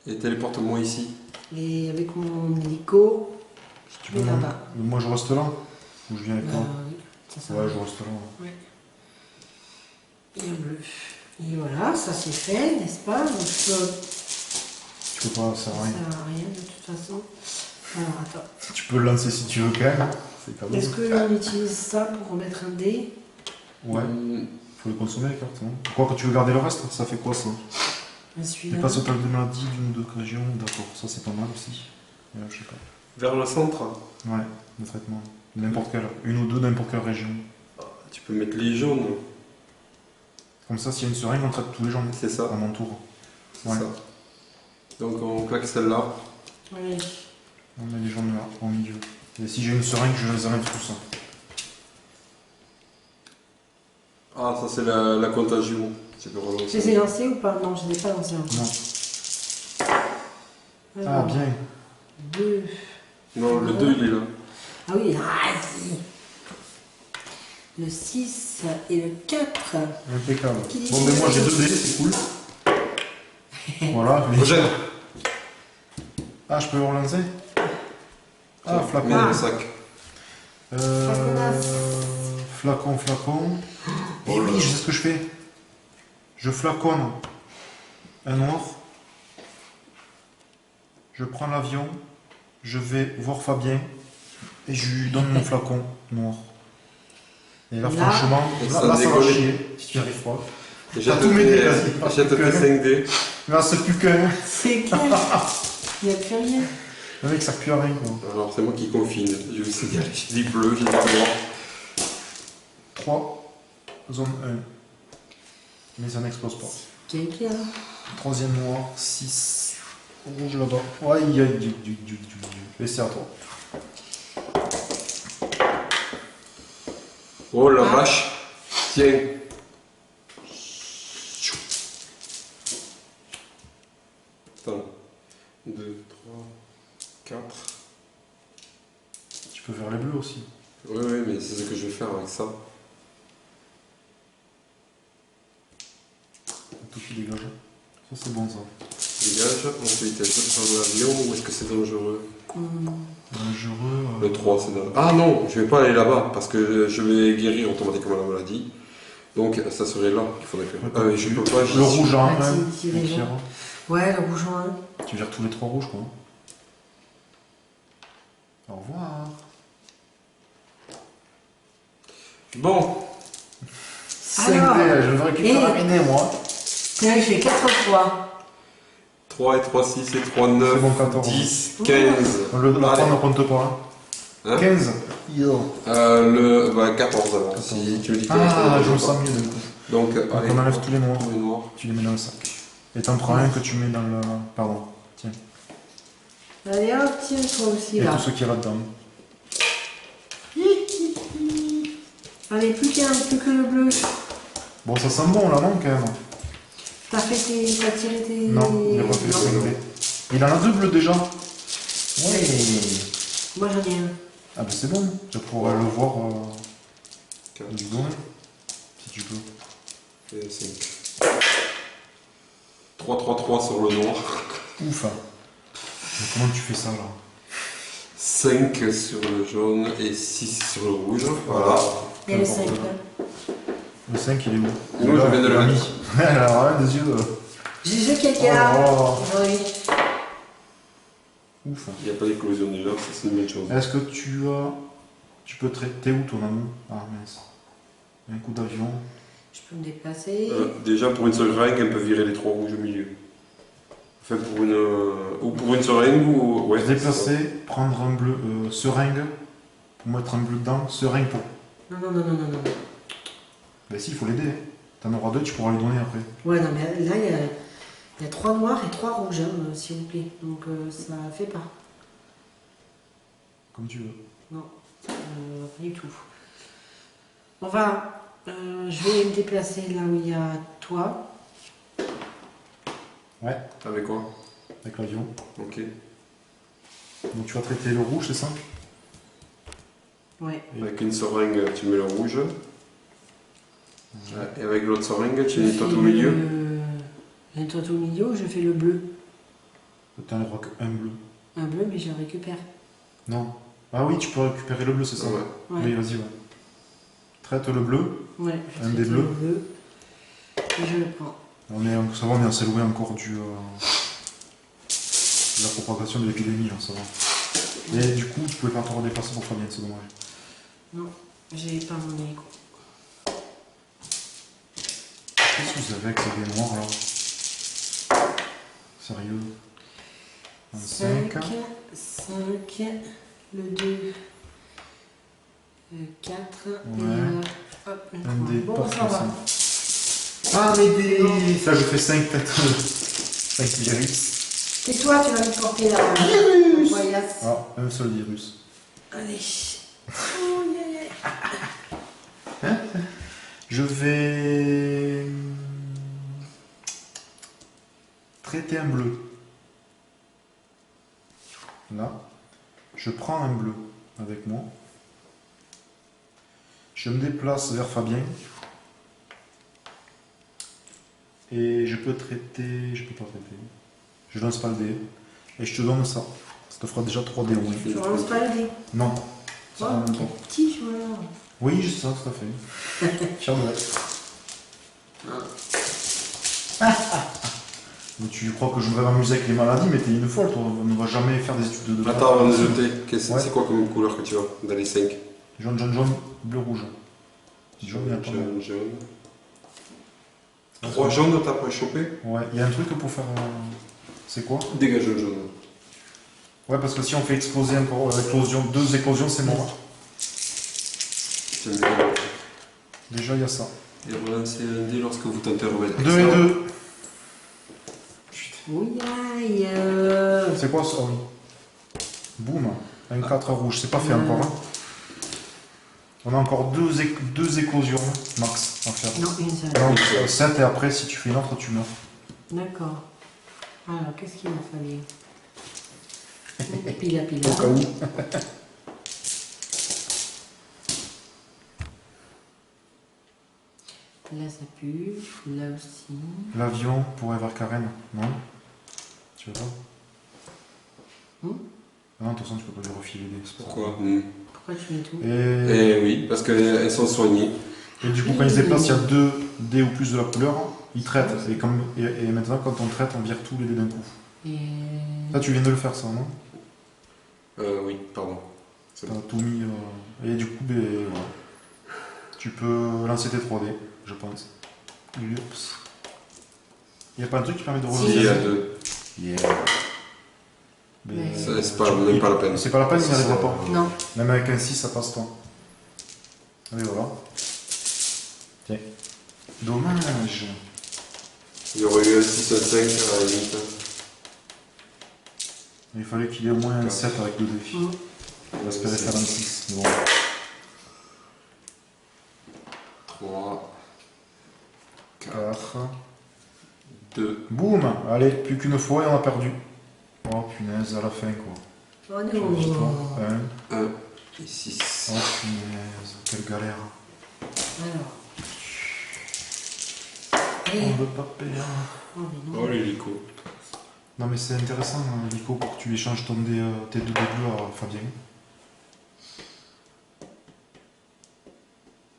Et téléporte-moi ici. Et avec mon hélico, je te mets là-bas. Moi, je reste là. Ou je viens avec toi? Oui, ça Ouais, va. je reste là. Ouais. Et un bleu. Et voilà, ça c'est fait, n'est-ce pas? Donc, je peux... Tu peux pas, ça sert à Ça rien. sert à rien de toute façon. Alors attends. Tu peux le lancer si tu veux quand même. C'est cadeau. Est-ce qu'on utilise ça pour remettre un dé? Ouais, faut le consommer les cartes. Non pourquoi quand tu veux garder le reste? Ça fait quoi ça? Celui-là. Dépasse total de maladie d'une ou deux régions. D'accord, ça c'est pas mal aussi. Je sais pas. Vers le centre. Ouais, le traitement. N'importe quelle. Une ou deux, n'importe quelle région. Tu peux mettre les jaunes. Comme ça, s'il y a une seringue, on traite tous les gens C'est ça. à mon tour. C'est Ouais. ça. Donc on claque celle-là. Oui. On met les gens là, au milieu. Et si j'ai une seringue, je les enlève tous. Ah, ça c'est la contagion. Tu peux relancer. Je les ai lancés ou pas? Non, je ne les ai pas lancés encore. Non. Ah, bien. 2. Non, le 2 il est là. Ah oui, le 6 et le 4. Impeccable. Qui dit Bon, mais moi j'ai 2 dés, c'est cool. Voilà. mais- Prochaine. Ah, je peux le relancer? Ah, flacon. Mets le sac. Flacon, flacon. Et Oh là oui, là. je sais ce que je fais. Je flaconne un noir. Je prends l'avion. Je vais voir Fabien. Et je lui donne mon flacon noir. Et là, Là, franchement, ça là ça va décolle. chier. Si tu n'y arrives pas. Jette tout m'aider, tes vas-y. jette tes 5 dés. Il ne reste plus qu'un. C'est clair. Il n'y a plus rien. Le mec, ça ne sert plus à rien. Quoi. Alors c'est moi qui confine. Je vais essayer d'y aller. J'ai dit bleu, j'ai dit noir. 3, zone 1. Mais ça n'explose pas. C'est clair. Troisième noir, 6. Rouge là-bas. Ouais, il y a du. Et c'est à toi. Oh la vache. Tiens. Attends. 2, 3, 4. Tu peux faire les bleus aussi. Oui, oui, mais c'est ce que je vais faire avec ça. Tout qui dégage. Ça, c'est bon, ça. Dégage. Ensuite, est-ce que c'est dans l'avion ou est-ce que c'est dangereux? Dangereux. Le 3, c'est dangereux. Ah non, je vais pas aller là-bas parce que je vais guérir automatiquement la maladie. Donc ça serait là qu'il faudrait faire. Ah oui, je peux pas. Le rouge en Ah, 1. si, déjà. Ouais, le rouge en 1. Tu vires tous les 3 rouges, quoi. Au revoir. Bon, 5 Alors, dés, je vais récupérer moi. Là, je fais 4-3. 3 et 3, 6 et 3, 9, C'est bon, 14. 10, 15. Le 3 Allez. ne compte pas. Hein 15. Yo. Le 14 alors. 14. Si tu me dis que Ah, c'est je me pas. sens mieux d'un coup. Donc, Donc allez, on enlève tous les noirs. tous les noirs. Tu les mets dans le sac. Et t'en prends un que tu mets dans le. Pardon. Tiens. Allez hop, tiens, toi aussi Et là. tout ce qu'il y a là-dedans. Allez, plus que le bleu. Bon, ça sent bon là, non, quand même. T'as tiré tes... Non, il a pas fait Non. 5 dés. Il en a 2 bleus déjà. Ouais. Moi j'en ai un. Ah, bah c'est bon. Tu pourrais le voir. 4 Du bon. Si tu peux. et 5. 3, 3, 3 sur le noir. Ouf. Hein. Mais comment tu fais ça là? 5 sur le jaune et 6 sur le rouge. Voilà. Et le N'importe 5 quoi. là. Le 5 il est où? Moi, je viens de le l'ami. mettre. Elle a rien des yeux. J'ai quelqu'un. Oh. Oui. Ouf. Il n'y a pas d'éclosion déjà, ça c'est une bonne chose. Est-ce que tu as. Tu peux traiter où ton ami? Ah mince. Un coup d'avion. Je peux me déplacer. Déjà pour une seringue, elle peut virer les 3 rouges au milieu. Enfin pour une. Ou pour une seringue ou. Ouais. Se déplacer, prendre un bleu seringue, pour mettre un bleu dedans, seringue pour. Non, non, non, non, non, non. Ben si, il faut l'aider. T'en auras 2, tu pourras lui donner après. Ouais, non, mais là, il y a 3 noirs et 3 rouges, hein, s'il vous plaît. Donc, ça fait pas. Comme tu veux. Non, pas du tout. On va... je vais me déplacer là où il y a toi. Ouais, Avec quoi? avec l'avion. Ok. Donc tu vas traiter le rouge, c'est ça? Ouais. Avec une seringue, tu mets le rouge. Et avec l'autre seringue, tu Je nettoies fais tout au milieu. Je nettoie tout au milieu, je fais le bleu. T'en auras qu'un bleu. Un bleu, mais je le récupère. Non. Ah oui, tu peux récupérer le bleu, c'est ça? Ouais. Ouais. Oui, vas-y, ouais. Traite le bleu. Ouais, je Un traite des bleus. le bleu. Et je le prends. Ça va, on est assez loin encore de la propagation de l'épidémie, là, ça va. Et du coup, tu pouvais pas te redéplacer pour Fabien, c'est dommage. Non, j'ai pas mon écho. Qu'est-ce que vous avez avec ces dés noirs là? Sérieux? 5, 25. 5, le 2, le 4, Ouais. et hop, le 3. Un dé, Bon, pas ça va. stressant. Ah, mais des. Là, je fais 5 peut-être. 5 virus. Et toi, tu vas me porter la Virus. voyasse. Ah, un seul virus. Allez. Oh, yeah, yeah. Je vais traiter un bleu. Là, je prends un bleu avec moi. Je me déplace vers Fabien. Et je peux traiter. Je peux pas traiter. Je lance pas le dé. Et je te donne ça. Ça te fera déjà 3 dés au moins. Je relance pas le dé. Non. Ça Oh, en même quel temps. petit joueur. Oui, je sais ça, tout à fait. Fier de l'être. Mais tu crois que je vais m'amuser avec les maladies, mais t'es une folle, toi. On ne va jamais faire des études de Attends, avant de jeter, Ouais. c'est quoi comme couleur que tu as dans les 5? Jaune, jaune, jaune, bleu, rouge. Jaune, il y a pas mal. Jaune, jaune. 3 jaunes, t'as pas chopé? Ouais, il y a un truc pour faire. C'est quoi? Dégage le jaune. Ouais, parce que si on fait exploser encore éclosion, 2 éclosions, c'est mort. Tiens, bien. Déjà, il y a ça. Et relancez un dé lorsque vous tentez un remède. 2 et 2. Oui, aïe. C'est quoi ça? Oui. Boum. Un 4 rouge, c'est pas fait encore. Hein. On a encore 2 éclosions max à faire. Non, une seule. Donc 7 et après, si tu fais une autre, tu meurs. D'accord. Alors, qu'est-ce qu'il m'a fallu? Pila, pila. Au cas où. Là, ça pue. Là aussi. L'avion pour aller vers Karen, non? Tu veux pas? Hmm. Non, de toute façon, tu peux pas lui refiler des. Pourquoi? Pourquoi tu mets tout? Eh oui, parce qu'elles sont soignées. Et du coup, quand ils se déplacent, il y a 2 dés ou plus de la couleur, ils traitent. Et maintenant, quand on traite, on vire tous les dés d'un coup. Et... Ça, tu viens de le faire, ça, non? Oui, pardon. T'as tout mis. Et du coup, ben, voilà. Tu peux lancer tes 3 dés, je pense. Oups. Il n'y a pas un truc qui permet de Si. relancer Il y a 2. Yeah. Mais- C'est pas, même pas la peine. C'est pas la peine, il n'y arrivera pas. Non. Même avec un 6, ça passe pas. Allez, voilà. Tiens. Dommage. Il y aurait eu un 6, un 5 à la limite. Il fallait qu'il ait au moins un 7 avec 2 dés. Hmm. On va espérer faire un 6. Bon. 3, 4, 4. 2. Boum. Allez, plus qu'une fois et on a perdu. Oh punaise, à la fin quoi. Oh Dis-toi. non. 1. 1 et 6. Oh punaise, quelle galère. Alors. On Allez. veut pas perdre. Oh, mais non. Oh l'hélico. Non mais c'est intéressant, hein, Nico, pour que tu échanges tes 2 dés bleus à Fabien.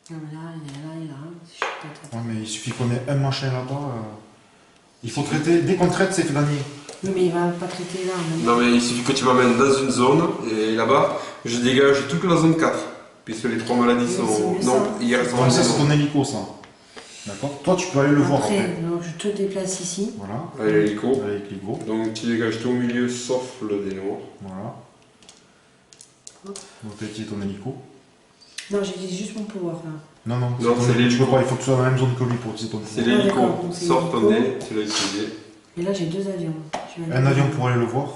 Non, mais là, il est là. Je suis peut-être- Ouais, mais il suffit qu'on ait un machin là-bas. Il faut traiter, dès qu'on traite, c'est gagné. Oui, mais il va pas traiter là. Mais... Non mais il suffit que tu m'amènes dans une zone et là-bas, je dégage toute la zone 4. Puisque les 3 maladies Oui, sont. c'est mieux Non, ça. hier sont Comme ça, c'est en ton hélico, ça. D'accord. Toi, tu peux aller le voir Après, après. donc, je te déplace ici. Voilà. Allez, l'hélico. Avec l'hélico. Donc tu dégages tout au milieu sauf le dé noir. Voilà. Hop. Donc, tu ton hélico. Non, j'ai dit juste mon pouvoir là. Non, non, Non, ton c'est hélico. Tu l'hélico. peux pas, il faut que tu sois dans la même zone que lui pour utiliser ton C'est hélico. l'hélico. d'accord, donc c'est Sors ton l'hélico. dé, tu l'as utilisé. Et là, j'ai 2 avions. Je vais Un mettre- avion pour aller le voir.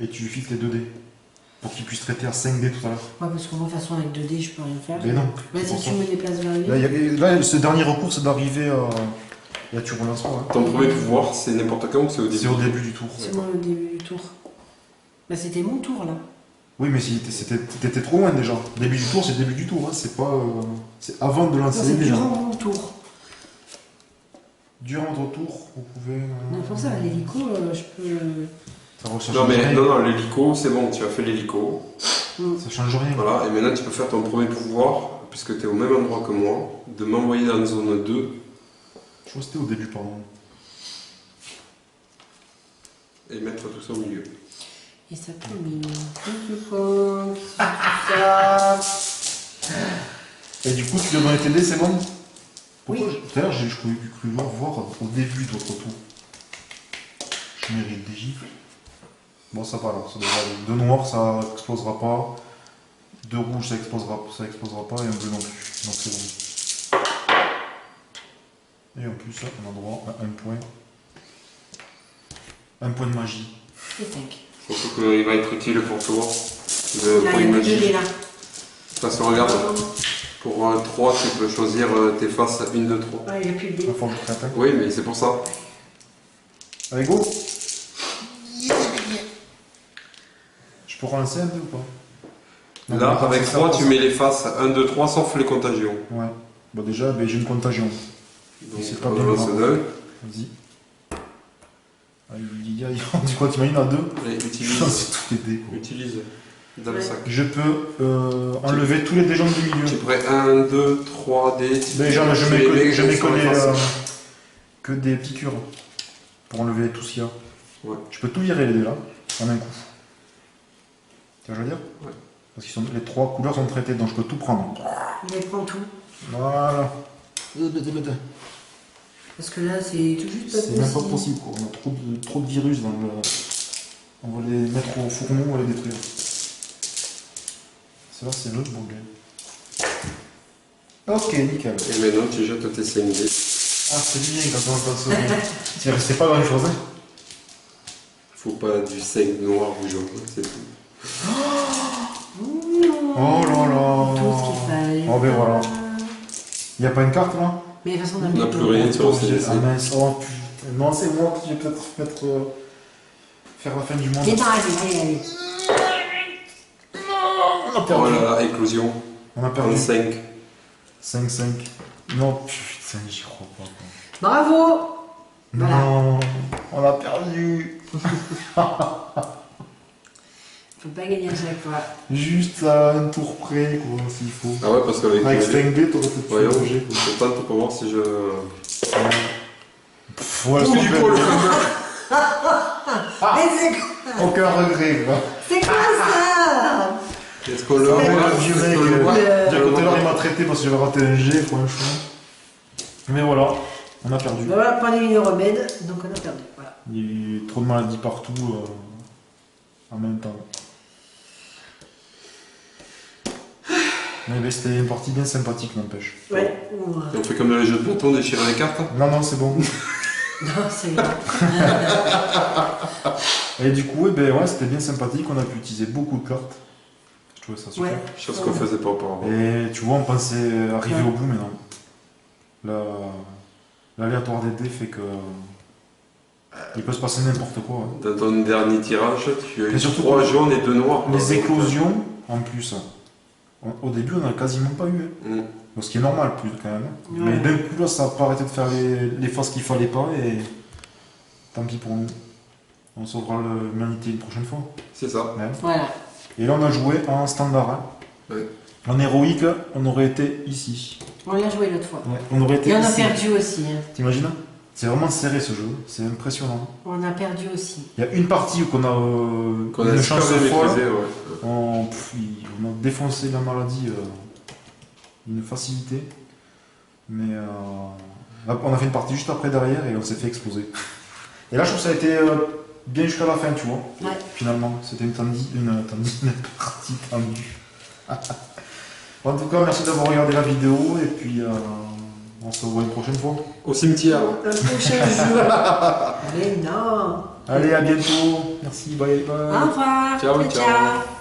Et tu lui files tes 2 dés. Pour qu'il puisse traiter à 5 dés tout à l'heure. Ouais, parce que moi, de toute façon, avec 2D, je peux rien faire. Mais non. Vas-y, c'est pour tu ça. me déplaces vers lui. Là, ce dernier recours, c'est d'arriver à. Et là, tu relances pas. Hein. Ton premier pouvoir, c'est n'importe quand ou c'est au début? C'est au début du tour. C'est moi le début du tour. Bah, c'était mon tour là. Oui, mais si t'étais trop loin déjà. Début du tour, c'est début du tour. Hein. C'est pas. C'est avant de Non, lancer c'est les dés. durant hein. mon tour. Durant ton tour, vous pouvez. Non, pour ça, l'hélico, je peux. Ça Non change mais rien. non, l'hélico, c'est bon, tu as fait l'hélico. Ça change rien. Voilà, et maintenant tu peux faire ton premier pouvoir, puisque tu es au même endroit que moi, de m'envoyer dans la zone 2 Je crois que c'était au début, pardon. et mettre tout ça au milieu. Et ça peut mignon. Tout ça. Et du coup, tu lui as donné tes dés, c'est bon? Oui. Tout à l'heure, je pouvais cru voir au début de votre tour. Je mérite des gifles. Bon, ça va alors, ça devrait aller. 2 noirs, ça explosera pas. 2 rouges, ça explosera pas. Et un bleu non plus. Donc c'est bon. Et en plus, là, on a droit à un point. Un point de magie. Et 5. Surtout qu'il va être utile pour toi. Le Là, point il y de a 2 magie. dés là. De toute façon, regarde, Pour 3, tu peux choisir tes faces 1, 2, 3. Ah, il n'y a plus de dés. La forme de crête, hein. Oui, mais c'est pour ça. Allez, go. Je peux relancer un peu ou pas? Non, Là, mais avec c'est ça, 3, ça. tu mets les faces 1, 2, 3, sauf les contagions. Ouais. Bon, déjà, ben, j'ai une contagion. Donc, C'est pas on bien lance grave. 2. Vas-y. Aïe, aïe, aïe. Du coup, t'imagines à 2? Allez, Putain, utilise. c'est tout les dés. Utilise. Dans le Ouais. sac. Je peux enlever tous les dés jaunes du milieu. Tu prends 1, 2, 3 dés. Déjà, je Tu mets les mets je mets sur que les des, faces. que des piqûres pour enlever tout ce qu'il y a. Ouais. Je peux tout virer les dés là, en un coup. Tu vois ce que je veux dire? Ouais. Parce que les 3 couleurs sont traitées, donc je peux tout prendre. Il prend tout. Voilà. Parce que là, c'est tout juste pas C'est même pas possible. possible, quoi. On a trop de virus dans le. On va les mettre au fourneau, on va les détruire. C'est là, c'est le bon gars. Ok, nickel. Et maintenant, tu jettes tes 5 dés. Ah, c'est bien quand on passe au. C'est resté pas grand chose, hein. Faut pas du 5 noir ou jaune, c'est tout. Oh là là. Tout ce qu'il fallait. Oh, ben voilà. Il n'y a pas une carte là? Mais de toute façon, on a On plus n'a de plus dos. rien sur le Ah CDC. mince, oh putain. Non, c'est moi qui vais peut-être mettre. Faire la fin du monde. Mais non, allez, allez. On a Oh perdu. là là, éclosion. On a perdu. 35. 5-5. Non, putain, j'y crois pas. Quoi. Bravo. Voilà. Non, on a perdu. Faut pas gagner à chaque fois. Juste à un tour près, quoi, s'il faut. Ah ouais, parce qu'avec Avec les 5 dés, t'aurais peut-être voyons, fait bouger, quoi. je tente pour voir si je. Voilà, Tout c'est du fait. coup, le Mais c'est Aucun regret, quoi. c'est quoi ça? Est-ce qu'on le Ah, voit ouais, le vieux Est-ce mec, qu'on le voit Déjà, tout à l'heure, il m'a traité parce que j'avais raté un G, franchement. Mais voilà, on a perdu. Ben voilà, prenez une remède, donc on a perdu. Voilà. Il y a eu trop de maladies partout en même temps. Mais ben, c'était une partie bien sympathique, n'empêche. Ouais. On fait comme dans les jeux de bâton, déchirer les cartes. Non, non, c'est bon. Non, c'est bien. Et du coup, ben, ouais, c'était bien sympathique. On a pu utiliser beaucoup de cartes. Je trouvais ça super. Ouais. Chose qu'on faisait pas auparavant. Et tu vois, on pensait arriver au bout, mais non. L'aléatoire des dés fait que. Il peut se passer n'importe quoi. Hein. Dans ton dernier tirage, tu as Et eu surtout 3 que jaunes et 2 noirs. Les éclosions, en plus. Au début, on n'a quasiment pas eu. Hein. Mm. Bon, ce qui est normal, plus quand même. Ouais. Mais d'un coup, là, ça n'a pas arrêté de faire les phases qu'il fallait pas. Et tant pis pour nous. On sauvera l'humanité une prochaine fois. C'est ça. Ouais. Voilà. Et là, on a joué en standard. Hein. Ouais. En héroïque, on aurait été ici. On l'a joué l'autre fois. Ouais, on aurait été Et on a ici. perdu aussi. Hein. T'imagines? C'est vraiment serré ce jeu. C'est impressionnant. On a perdu aussi. Il y a une partie où on a Qu'on a une super chance bien folle. maîtrisé, ouais. On a défoncé la maladie d'une facilité. Mais on a fait une partie juste après derrière et on s'est fait exploser. Et là, je trouve que ça a été bien jusqu'à la fin, tu vois. Ouais. Finalement, c'était une partie tendue. En tout cas, merci d'avoir regardé la vidéo et puis on se revoit une prochaine fois. Au cimetière. Un prochain jour. Mais non. Allez, à bientôt. Merci, bye bye. Au revoir. Ciao, ciao.